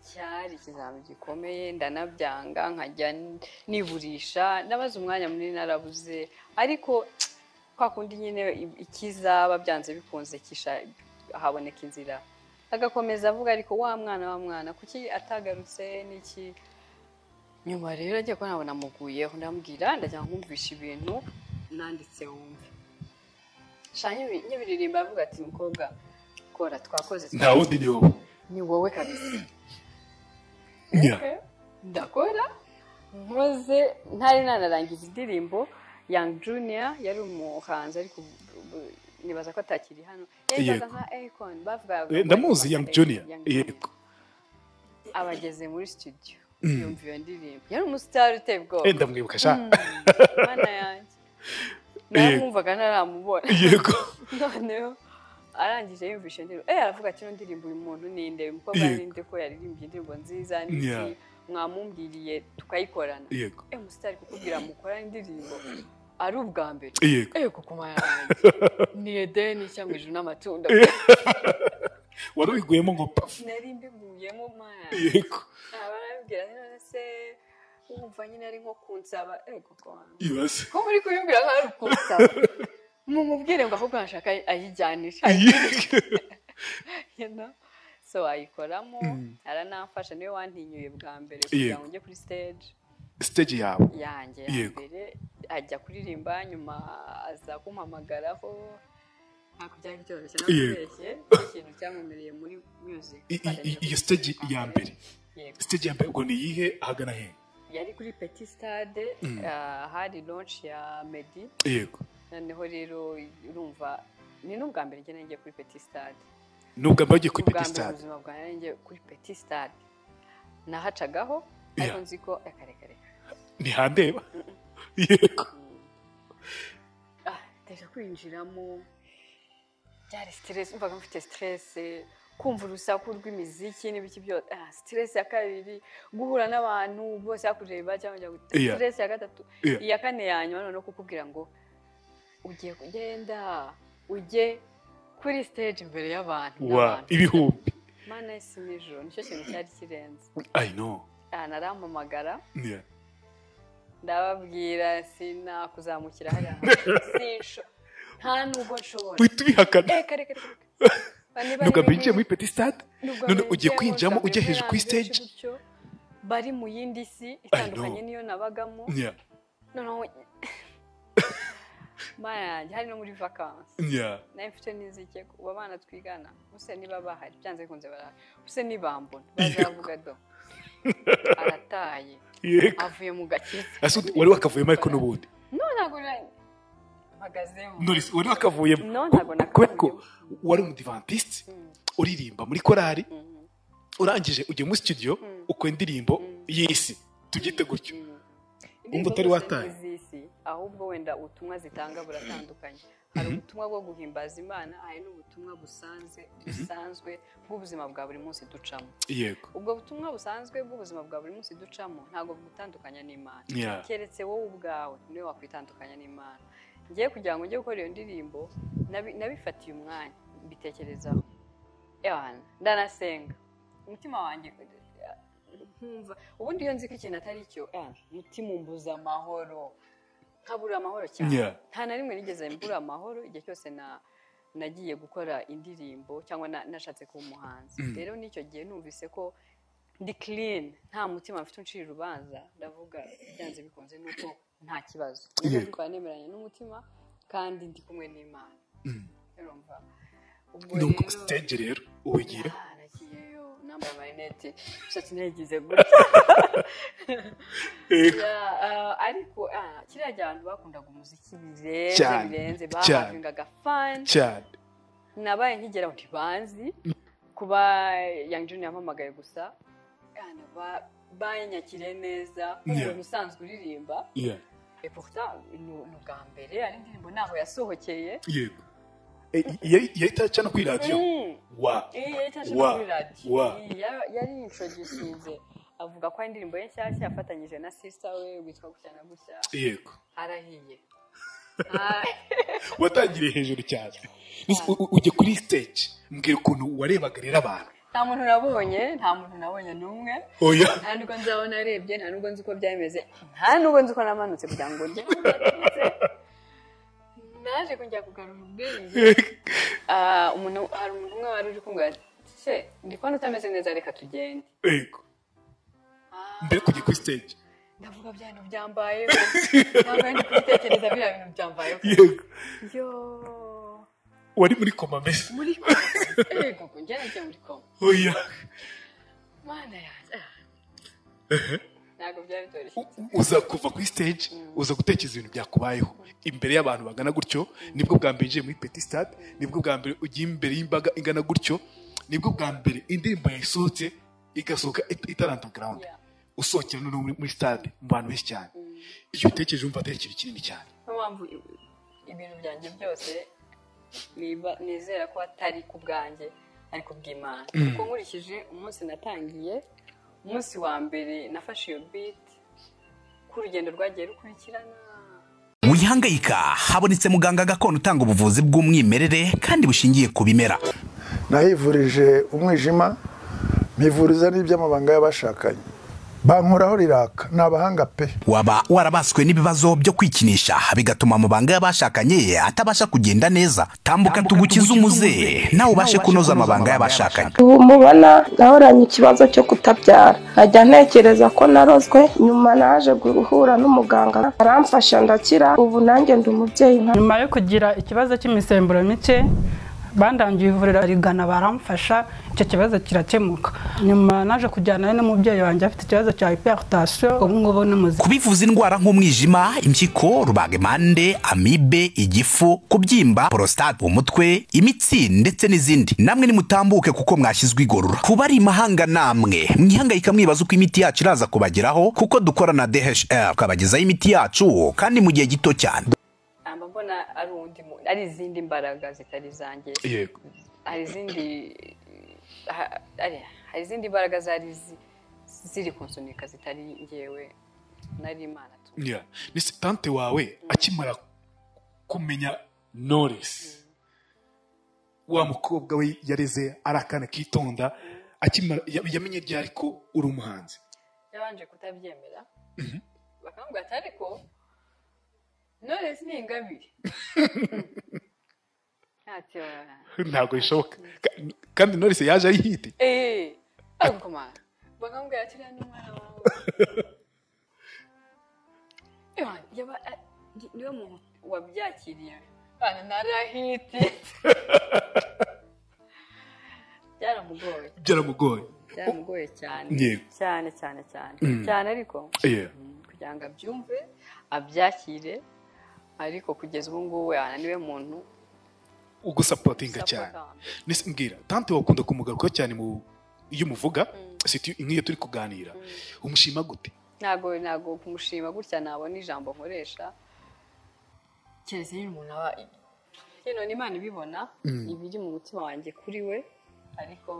cyari ikizamini gikomeye ndanabyanga nkajya niburisha nabaza umwanya munini narabuze ariko kwa kundi nyine ikizaba byanze bikunze kisha haboneka inzira agakomeza avuga ariko wa mwana kuki atagarutse niki nyuma rero agiye ko nabona muguyeho ndambwira ndajya nkumvisha ibintu nanditse wumve shanye nyibiririmba avuga ati mukobwa kora twakoze nta wundi ni wowe kabisa ndakora nkoze ntari nanarangiza indirimbo Young Junior yari umuhanzi ariko nibaza ko atakiri hano yazaga nka Akon bavuga ndamuzi Young Junior yego abageze muri studio yumva iyo ndirimbo yari umustar uteye ubwoba ndamwibuka sha mana yanjye namwumvaga ntaramubona yego noneho arangije yumvisha indirimbo aravuga ati ndirimbo uyu muntu ninde umukobwa ninde ko yaririmbye indirimbo nziza niki mwamumbwiriye tukayikorana umustar kukubwira mukora indirimbo ari ubwa mbere kuko mayanjye ni Edeni cyangwa ijuru n'amatunda wari wiguyemo ngo pafu nari mbiguyemo mana yego barabwira none se umva nyine ari nko kunsaba ibase ko muri kuyumvira nka ari kunsaba mumubwire ngo ahubwo nshaka ayijyanisha so ayikoramo aranamfasha niwe wantinyuye bwa mbere kugira ngo njye kuri stage yawe yanjye ya mbere ajya kuririmba nyuma aza kumpamagaraho ntabwo byari byoroshye nakubeshye ikintu cyamumereye muri music iyo stage ya mbere ubwo ni iyihe ahagana he yari kuri Petit Stade hari launch ya Meddy yego noneho rero urumva ni n'ubwa mbere ngiye kuri Petit Stade nubwo mbagiye kuri Petit Stade ubuzima bwanjye kuri Petit Stade nahacagaho ariko nzi ko akarekare ni handeba yego teje kwinjiramo byari stress umvaga mfite stress kumva urusaku rw'imiziki n'ibiki byose stress ya kabiri guhura n'abantu bose yakureba cyangwa stress ya gatatu iya kane yanyuma none kukubwira ngo ugiye kugenda ujye kuri stage imbere y'abantu ibihumbi mana isi nijoro nicyo kintu cyari kirenze I know narampamagara ndababwira sinakuzamukira hariya sinsho nta nubwo nshobora uhita ubihakana kare nubwo binjiye muri Petit Stade none ugiye kwinjiramo ujya hejuru kuri stage bari mu yindi si itandukanye niyo nabagamo noneho maya hari no muri vacances nayo mfite n'izike ubu abana twigana use niba bahari byanze bikunze barahari use nibambona bazavuga do arataye avuye mu gakiza wari wakavuyemo ariko n'ubundi ntabwo mpagazemo wari wakavuyemo kubera ko wari umudivantiste uririmba muri korali urangije ugiye muri studio ukora indirimbo y'isi tubyite gutyo umva utari wataye ahubwo wenda ubutumwa zitanga buratandukanye hari ubutumwa bwo guhimbaza Imana hari n'ubutumwa busanzwe bw'ubuzima bwa buri munsi ducamo yego ubwo butumwa busanzwe bw'ubuzima bwa buri munsi ducamo ntabwo butandukanya n'Imana keretse wowe ubwawe niwe wakwitandukanya n'Imana ngiye kugira ngo njye gukora iyo ndirimbo nabifatiye umwanya mbitekerezaho ndanasenga umutima wanjye nkumva ubundi iyo nzi ko ikintu atari cyo umutima umbuza amahoro nkabura amahoro cyane nta na rimwe nigeze mbura amahoro igihe cyose nagiye gukora indirimbo cyangwa nashatse kuba umuhanzi rero n'icyo gihe numvise ko ndi clean nta mutima mfite uncira urubanza ndavuga byanze bikunze nuko nta kibazo niba nemeranya n'umutima kandi ndi kumwe n'Imana urumva nuko stage rero ubigira nagiyeyo nambaye amarinete imisatsi nayigize gutya ariko kiriya gihe abantu bakundaga umuziki birenze bahavingaga fan cyane nabaye nkigera ntibanzi kuba Young Junior yampamagaye gusa banyakiriye neza nk'umuntu usanzwe uririmba pourtant ni ubwa mbere ari indirimbo naho yasohokeye yego yahita no kuri radiyo yari introducinze avuga ko indirimbo ye nshyashya yafatanyije na sister we witwa gutya na gutya yego arahiye watangiriye hejuru cyane ujye kuri stage mbwira ukuntu warebaga rero abantu nta muntu nabonye n'umwe nta nubwo nzabona arebye nta nubwo nzi uko byameze nta nubwo nzi uko namanutse kugira ngo njye naje kujya kugarura ubwenge hari umuntu umwe wari uri kumbwira se ndi kubona utameze neza reka tugende yego mbere kujya kuri stage ndavuga bya bintu byambayeho ntabwo ndi kubitekereza biriya bintu byambayeho yego wari muri koma mbese muri koma yego njye nagiye muri koma mana yanjye ntabwo byari byoroshye uza kuva kuri stage uza gutekereza ibintu byakubayeho imbere y'abantu bagana gutyo nibwo bwa mbere muri Petit Stade nibwo bwa mbere ugiye imbere y'imbaga ingana gutyo nibwo bwa mbere indirimbo yasohotse igasohoka itari underground usohokera no muri stade mu bantu benshi cyane iyo utekereje umva atari ikintu kinini cyane mpamvu ibintu byanjye byose nizera ko atari ku bwanjye ariko bw'Imana kuko nkurikije umunsi natangiye umunsi wa mbere nafashe iyo beat ku rugendo rwagiye rukurikirana wihangayika habonetse muganga gakondo utanga ubuvuzi bw'umwimerere kandi bushingiye ku bimera nahivurije umwijima mpivuriza n'iby'amabanga y'abashakanye bankuraho riraka nabahanga pe waba warabaswe n'ibibazo byo kwikinisha bigatuma amabanga y'abashakanye atabasha kugenda neza tambuka tugukiza umuze nawe ubashe kunoza amabanga y'abashakanye ubu mubona nahoranye ikibazo cyo kutabyara ajya ntekereza ko narozwe nyuma naje guhura n'umuganga aramfasha ndakira ubu nanjye ndi umubyeyi nyuma yo kugira ikibazo cy'imisemburo mike bandangiye ivuriro rigana baramfasha icyo kibazo kirakemuka nyuma naje kujyana n'umubyeyi wanjye afite ikibazo cya hypertension ubu ngubu n'umuzi kubivuza indwara nk'umwijima impyiko rubagemande amibe igifu kubyimba prostate umutwe imitsi ndetse n'izindi namwe nimutambuke kuko mwashyizwe igorora kuba ari imahanga namwe mwihangayika mwibaza uko imiti yacu iraza kubageraho kuko dukora na DHR tukabagezaho imiti yacu kandi mu gihe gito cyane mbona ari izindi mbaraga zitari zanjye yego hari izindi mbaraga ziri kunsunika zitari ngewe nari Imana tu ni tante wawe akimara kumenya Knowless wa mukobwa we yareze arakana kitonda akimara yamenye ryari ko uri umuhanzi yabanje kutabyemera bakambwira ati ariko Knowless ni ingabire ntabwo bishoboka kandi Knowless yaje ari hiti ariko mana bakambwira ati rero n'umwana wawe niwe muntu wabyakiriye bana narahiti byaramugoye cyane ariko kugira ngo abyumve abyakire ariko kugeza ubu ngubu niwe muntu ugusapotinga cyane mbwira tante wakunda kumugarukaho cyane iyo umuvuga nk'iyo turi kuganira umushima gute ntabwo kumushima gutya nabona ijambo nkoresha keretse iyo umuntu aba Imana ibibona ibiri mu mutima wanjye kuri we ariko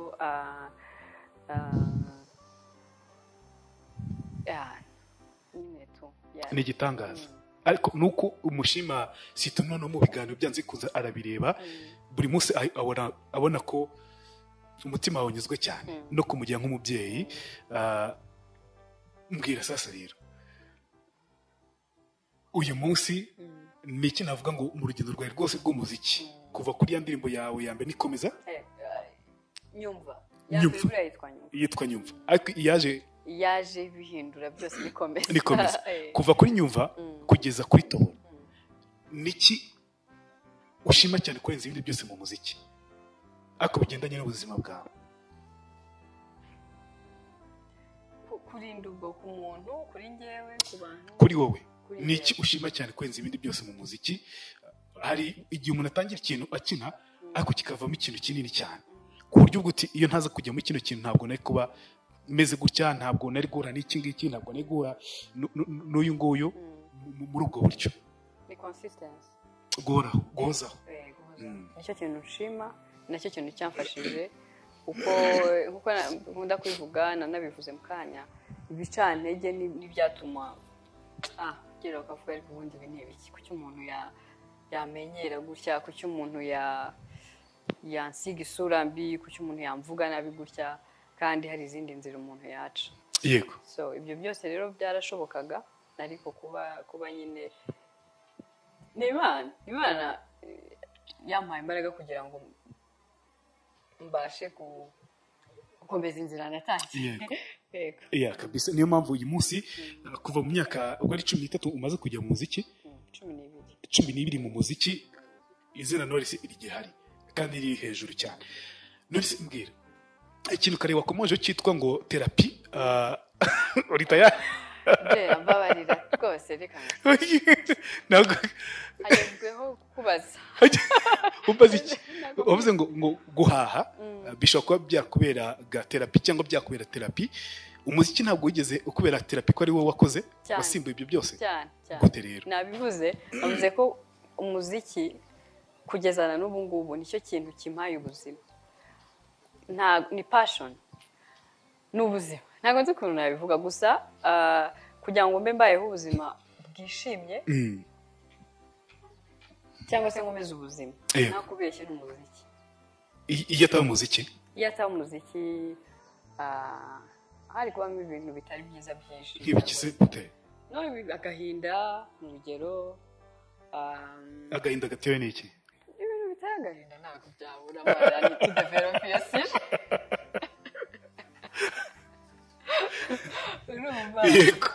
ni igitangaza ariko nuko umushima sito none mu biganiro byanze kuza arabireba buri munsi abona ko umutima wawe unyuzwe cyane no kumugira nk'umubyeyi mbwira sasa rero uyu munsi ni iki navuga ngo mu rugendo rwawe rwose rw'umuziki kuva kuri ya ndirimbo yawe ya mbere nikomeza nyumva yitwa nyumva ariko yaje bihindura byose nikomeza kuva kuri nyumva kugeza kuri tobora niki ushima cyane kurenza ibindi byose mu muziki ariko bigendanye n'ubuzima bwawe. Kurinda ubwo ku muntu, kuri njyewe, ku bantu, kuri wowe ni iki ushima cyane kwenza ibindi byose mu muziki? Hari igihe umuntu atangira ikintu akina ariko kikavamo ikintu kinini cyane ku buryo bwo uti iyo ntaza kujya mu kino kintu ntabwo nari kuba meze gutya, ntabwo nari guhura n'iki ngiki, ntabwo nari guhura n'uyu nguyu muri ubwo buryo. Ni consistency, guhoraho, guhozaho. nicyo kintu ushima, nacyo kintu cyamfashije uko nkunda kwivuga, nanabivuze mu kanya, ibicantege n'ibyatuma ugera ukavuga ariko ubundi ibi ni ibiki, kuki umuntu yamenyera gutya, kuki umuntu yansiga isura mbi, kuki umuntu yamvuga nabi gutya, kandi hari izindi nzira umuntu yaca. Yego. So ibyo byose rero byarashobokaga, ariko kuba nyine Imana yampaye imbaraga kugira ngo mbashe gukomeza inzira natangiye. Yego. Yeah, kabisa. Niyo mpamvu uyu munsi kuva mu myaka ubwo ari 13 umaze kujya mu muziki, 12 mu muziki, izina Knowless irigihari kandi iri hejuru cyane. Knowless mbwira ikintu kare wakomoje cyitwa ngo therapy, urita ya mbabarira rwose reka ntabwo hagezweho kubaza ubaza iki, uvuze ngo guhaha bishobora kuba byakubera therapy cyangwa byakubera therapy. Umuziki ntabwo wigeze ukubera therapy ko ari wowe wakoze wasimbuye ibyo byose cyane. Gute rero? Nabivuze ko umuziki kugezana n'ubu ngubu nicyo kintu kimpaye ubuzima, ni passion n'ubuzima. Ntabwo nzi ukuntu nabivuga, gusa kugira ngo mbe mbayeho ubuzima bwishimye cyangwa se nkomeze ubuzima, nakubeshye n'umuziki. Iyo ataba umuziki? Iyo ataba umuziki hari kubamo ibintu bitari byiza byinshi. Nk'ibikize gute? No, agahinda mu rugero. Agahinda gatewe n'iki? Ibintu bitari agahinda ntabwo byabura, amara ni tudevelopiyasi.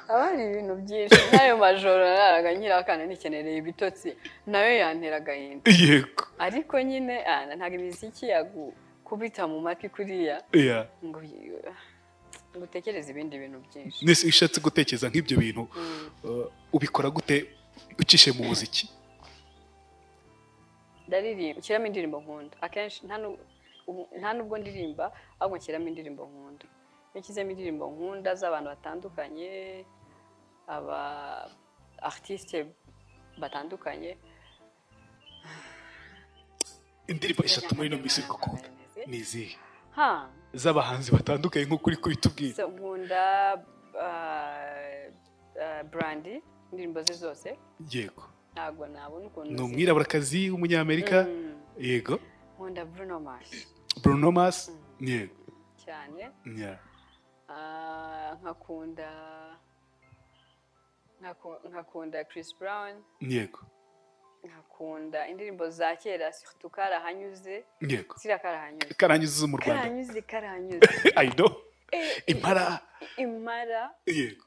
Abari ibintu byinshi, n'ayo majoro naraga nyirakana nikenereye ibitotsi nayo yantera agahinda. Yego. Ariko nyine ntabwo imiziki yagukubita mu matwi kuriya ngo utekereze ibindi bintu byinshi. Nese ushatse gutekereza nk'ibyo bintu ubikora gute ucishe mu muziki? Nshyiramo indirimbo nkunda akenshi, nta nubwo ndirimba ahubwo nshyiramo indirimbo nkunda. Nishyizemo indirimbo nkunda z'abantu batandukanye, aba artiste batandukanye. Indirimbo eshatu muri ino minsi gukunda ni izihe? Z'abahanzi batandukanye nk'uko uri kubitubwira. Nkunda Brandy, indirimbo ze zose. Yego. Ntabwo nabona ukuntu. Ni umwiraburakazi w'umunyamerika. Yego. Nkunda Bruno Mars. Bruno Mars? Yego. Cyane. nkakunda Chris Brown. Yego. Nkakunda indirimbo za kera, surtout Karahanyuze. Yego. Sira Karahanyuze. Karahanyuze zo mu Rwanda. Karahanyuze. I know. Impara. Yego.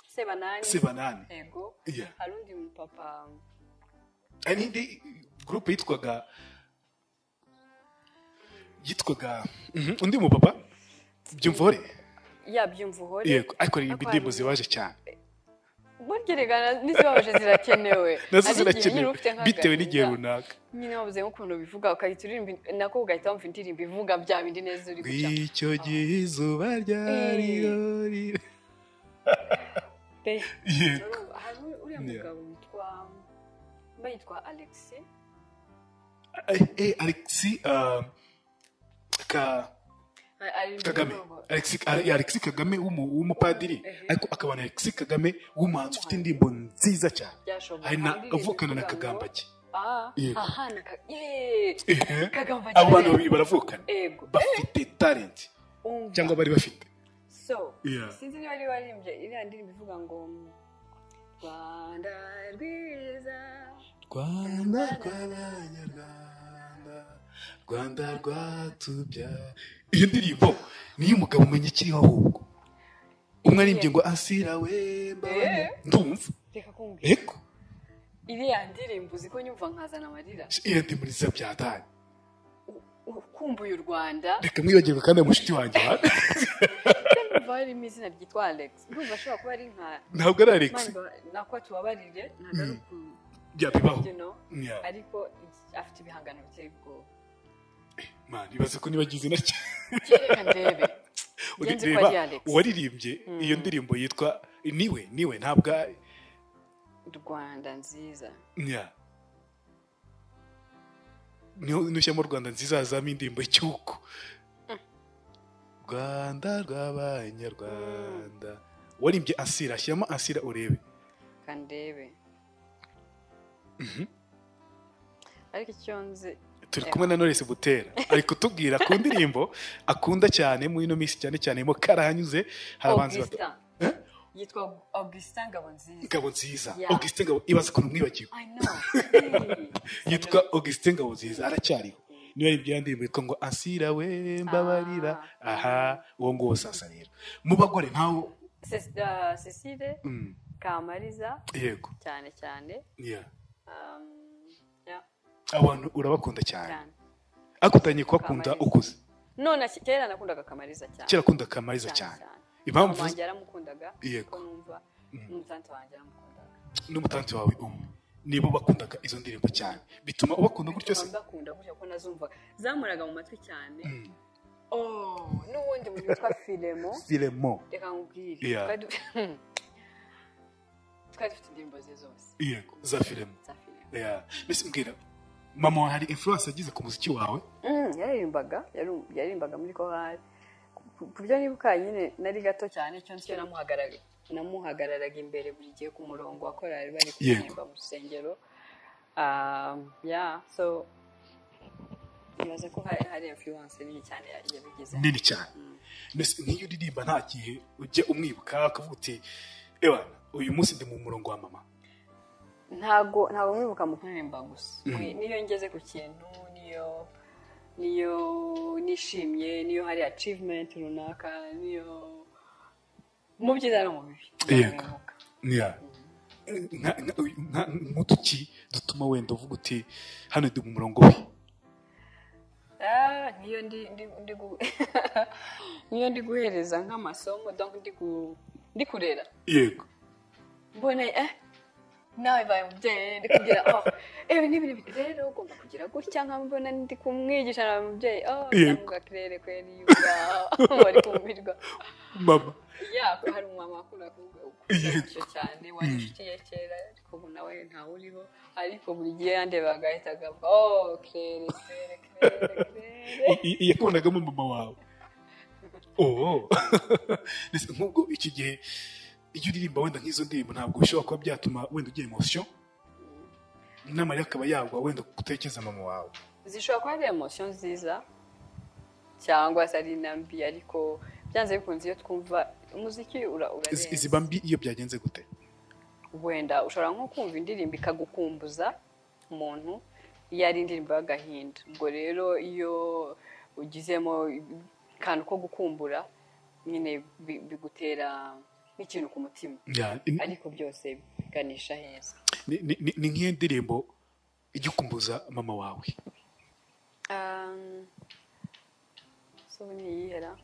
Sebanani. Yego. Hari undi mupapa. Hari indi groupe yitwaga undi mupapa Byumvuhore. Byumvuhore. Yego, ariko indirimbo zibaje cyane. Burgerega n'izibaje zirakenewe. Nazo zirakenewe bitewe n'igihe runaka. Nyine wabuze nk'ukuntu bivuga ukahita uririmba nako ugahita wumva indirimbo ivuga bya bindi neza uri guca. Icyo gihe izuba ryari. Yego. Uriya mugabo yitwa Alexis. Alexis Kagame. Alexis Kagame w'umupadiri, ariko akaba na Alexis Kagame w'umuhanzi ufite indirimbo nziza cyane. Hari na avukana na Kagambaki. Kagambaki. Abo bantu babiri baravukana. Bafite talent. Cyangwa bari bafite. Sinzi niba ari warimbye iriya ndirimbo ivuga ngo Rwanda rwiza, Rwanda rw'abanyarwanda, Rwanda rwatubya. Iyo ndirimbo niyo umugabo umenya ikiriho ahubwo. Umwe arimbye ngo asira we mbabane. Ndumva. Eko. iriya ndirimbo uzi ko nyumva nkazana amarira iyo ndi muri za byatanye ukumbuye u Rwanda reka mwibagirwe kandi mushiki wanjye ndumva harimo izina ryitwa Alex ndumva ashobora kuba ari nka ntabwo ari Alex nako tubabarire ntabwo ari byabibaho ariko afite ibihangano biteye ubwoba man ibaze ko nibagize na reka ndebe waririmbye iyo ndirimbo yitwa niwe ntabwo Rwanda nziza nushyamo Rwanda nziza hazamo indirimbo y'icyuko Rwanda rw'abanyarwanda warimbye Asira shyiramo Asira urebe kandebe ariko icyo nzi turi kumwe na Knowless Butera ari kutubwira ku ndirimbo akunda cyane mu ino minsi cyane cyane mo karahanyuze harabanze yitwa Augustin Ngabonziza Augustin Ngabo ibaze ko numwibagiwe yitwa Augustin Ngabonziza aracyariho niyo ari ndirimbo yitwa ngo Asira we mbabarira aha uwo ngo sasa rero mu bagore ntawo Cecile Kamariza yego cyane abantu urabakunda cyane akutanye kubakunda ukuze none kera nakundaga Kamariza cyane kera akunda Kamariza cyane impamvu wanjye yaramukundaga yego numva n'umutanti wanjye yaramukundaga n'umutanti wawe nibo bakundaga izo ndirimbo cyane bituma ubakunda gutyo se bakunda gutyo ko nazumva zamuraga mu matwi cyane n'ubundi mu witwa Filemo reka nkubwire twari dufite indirimbo ze zose yego za Filemo mbese mbwira mama hari influence yagize ku muziki wawe yaririmbaga muri korali ku buryo nibuka nyine nari gato cyane cyo nsyo namuhagararaga imbere buri gihe ku murongo wa korali bari kuririmba mu rusengero so nibaza ko hari influence nini cyane yabigize nini cyane mbese nk'iyo uririmba nta gihe ujye umwibuka ukavuga uti uyu munsi ndi mu murongo wa mama ntago mwibuka mu kuririmba gusa niyo ngeze ku kintu niyo nishimye niyo hari achievement runaka niyo mu byiza no mu bibi nk'uduki dutuma wenda uvuga uti hano ndi mu murongo we niyo ndi guhereza nk'amasomo donc ndi kurera yego mbona nawe baye mubyeyi ndi kugira n'ibi rero ugomba kugira gutya nkambona ndi kumwigisha na mubyeyi cyangwa kirere kweri yuga bari kumirwa mama ko hari umama akunda kuvuga cyane wari inshuti ye kera ariko ubu nawe ntawe uriho ariko buri gihe yandebaga ahitaga kirere yakundagamo mama wawe nk'ubwo iki gihe iyo uririmba wenda nk'izo ndirimbo ntabwo bishobora kuba byatuma wenda ugira emotion n'amarira akaba yagwa wenda gutekereza mama wawe zishobora kuba ari emotion nziza cyangwa se ari nambi ariko byanze bikunze iyo twumva umuziki urarenze iziba mbi iyo byagenze gute wenda ushobora nko kumva indirimbo ikagukumbuza umuntu iyo ari indirimbo y'agahinda ubwo rero iyo ugizemo akantu ko gukumbura nyine bigutera n'ikintu ku mutima ariko byose biganisha heza ni nk'iyo ndirimbo ijya ukumbuza mama wawe so niyihera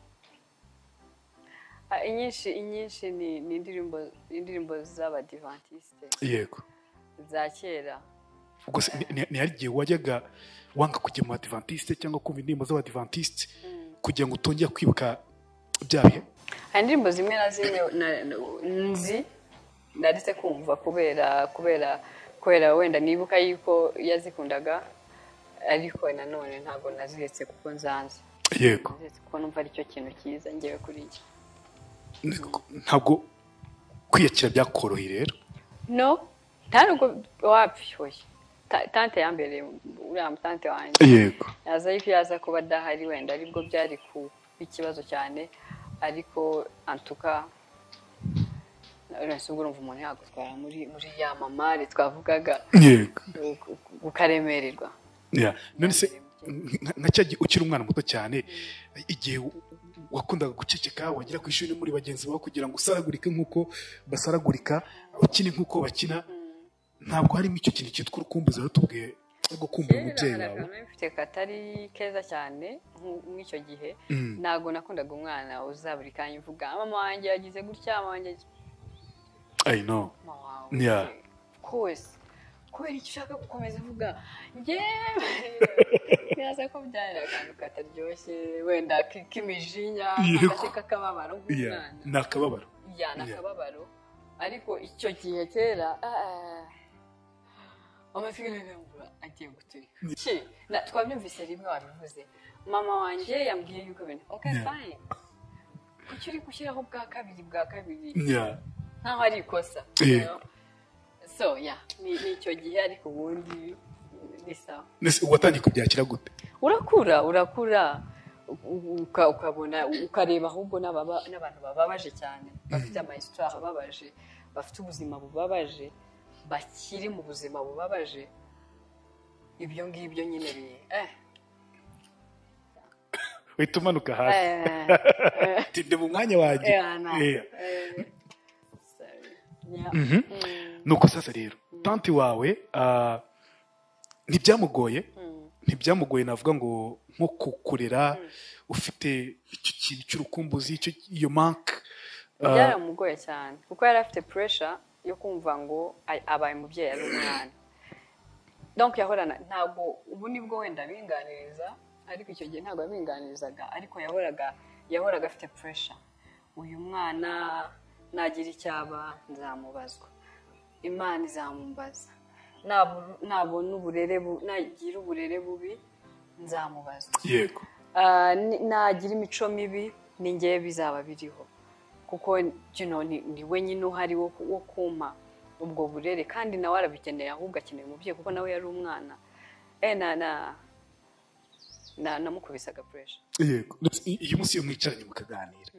inyinshi ni indirimbo z'abadivantiste yego za kera ubwo ntihari igihe wajyaga wanga kujya mu badivantiste cyangwa kumva indirimbo z'abadivantiste kugira ngo utongere kwibuka bya bihe hari indirimbo zimwe na zimwe nzi ndetse kumva kubera wenda nibuka yuko yazikundaga ariko nanone ntabwo nazihetse kuko nzanze yego kuko numva aricyo kintu cyiza ngewe kuri iki ntabwo kwiyakira byakoroheye rero no nta nubwo wapfuye tante yambereye uriya mutante wanjye yego yaza yuko yaza kuba adahari wenda aribwo byari ku ikibazo cyane ariko antuka uretse ubwo urumva umuntu yagutwara muri ya mamare twavugaga yego ukaremererwa none se nka cyagiye ukiri umwana muto cyane igihe wakundaga guceceka wagira ku ishuri muri bagenzi bawe kugira ngo usaragurike nk'uko basaragurika ukine nk'uko bakina ntabwo harimo icyo kintu cyitwa urukumbuzi rutubwiye gukumbura umubyeyi wawe mfite katari keza cyane nk'icyo gihe ntabwo nakundaga umwana uza buri kanya uvuga mama wanjye yagize gutya mama wanjye I know yeah course kubera icyo ushaka gukomeza uvuga njyewe ntiyaza ko byari akantu kataryoshye wenda k'imijinya k'akababaro nk'umwana ni akababaro ni akababaro ariko icyo gihe kera amafikiri n'ingura agiye guturika twabyumvise rimwe wabivuze mama wanjye yambwiye yuko ibintu okay fine kuki uri gushyiraho bwa kabiri nkaho ari ikosa so ni icyo gihe ariko ubundi ni sawa watangiye kubyakira gute urakura ukabona ukareba ahubwo n'abantu bababaje cyane bafite amayisitari ababaje bafite ubuzima bubabaje bakiri mu buzima bubabaje ibyo ngibyo nyine uhita umanuka hasi tinde mu mwanya wanjye nuko sasa rero tanti wawe ntibyamugoye navuga ngo nko kukurera ufite icyo kintu cy'urukumbuzi iyo manke byaramugoye cyane kuko yari afite pressure yo kumva ngo abaye umubyeyi ari umwana donc yahorana ntabwo ubu nibwo wenda binganiriza ariko icyo gihe ntabwo yabinganirizaga ariko yahoraga afite pressure uyu mwana nagira icyaba nzamubazwa imana izamumbaza nabona nagira uburere bubi nzamubazwa yego nagira imico mibi ni ngewe bizaba biriho kuko ni we nyine uhari wo kumpa ubwo burere kandi nawe arabikeneye ahubwo akeneye umubyeyi kuko nawe yari umwana namukubisaga puresha yego iyo munsi iyo mwicaranye mukaganira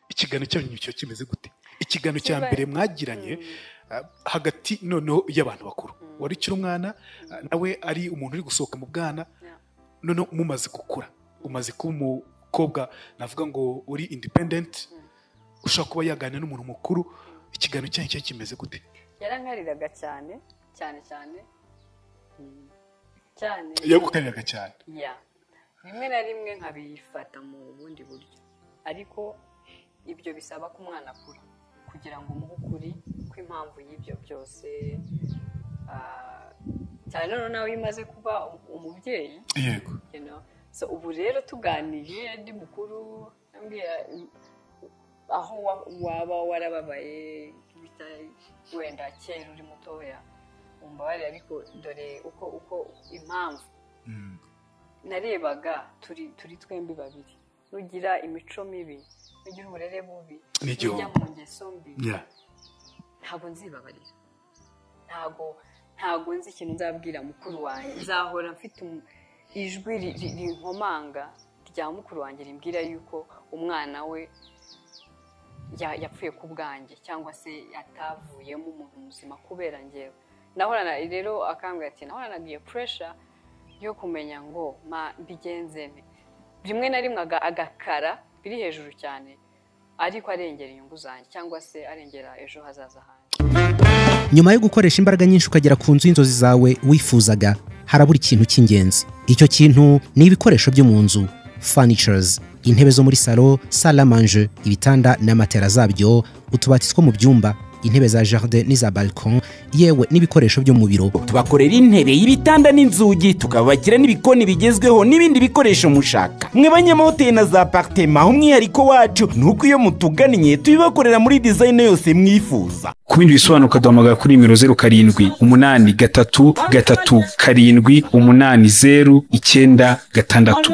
ikiganiro cyanyu cyo kimeze gute ikiganiro cya mbere mwagiranye hagati noneho y'abantu bakuru wari ukiri umwana nawe ari umuntu uri gusohoka mu bwana noneho mumaze gukura umaze kuba umukobwa navuga ngo uri independent ushobora kuba yaganira n'umuntu mukuru ikiganiro cyanyu cyo kimeze gute yarankariraga cyane yagukariraga cyane rimwe na rimwe nkabifata mu bundi buryo ariko ibyo bisaba ko umwana akura kugira ngo umuhe ukuri kw'impamvu y'ibyo byose cyane noneho nawe imaze kuba umubyeyi yego so ubu rero tuganiye ndi mukuru aho waba warababaye wenda kera uri mutoya umbabarire ariko dore uko impamvu narebaga turi twembi babiri nugira imico mibi nugira uburere bubi nujya mu ngeso mbi ntabwo nzibabarira ntabwo nzi ikintu nzabwira mukuru wanjye nzahora mfite ijwi rinkomanga rya mukuru wanjye rimbwira yuko umwana we yapfuye ku bwanjye cyangwa se atavuyemo umuntu muzima kubera njyewe nahorana rero akambwira ati nahoranaga iyo pressure yo kumenya ngo mbigenze rimwe na rimwe agakara biri hejuru cyane ariko arengera inyungu zanjye cyangwa se arengera ejo hazaza hanjye nyuma yo gukoresha imbaraga nyinshi ukagera ku nzu y'inzozi zawe wifuzaga harabura ikintu cy'ingenzi icyo kintu ni ibikoresho byo mu nzu furnitures intebe zo muri salo salle à manger ibitanda n'amatera zabyo utubati two mu byumba intebe za jardin n'iza balcon yewe n'ibikoresho byo mu biro tubakorera intebe y'ibitanda n'inzugi tukabakira n'ibikoni bigezweho n'ibindi bikoresho mushaka mwe banyamahoteli na za apartment umwihariko wacu nuko iyo mutugannye tubibakorera muri design yose mwifuza ku bindi bisobanuro kaduhamagara kuri nimero 0783 3 7 8 0 9 6.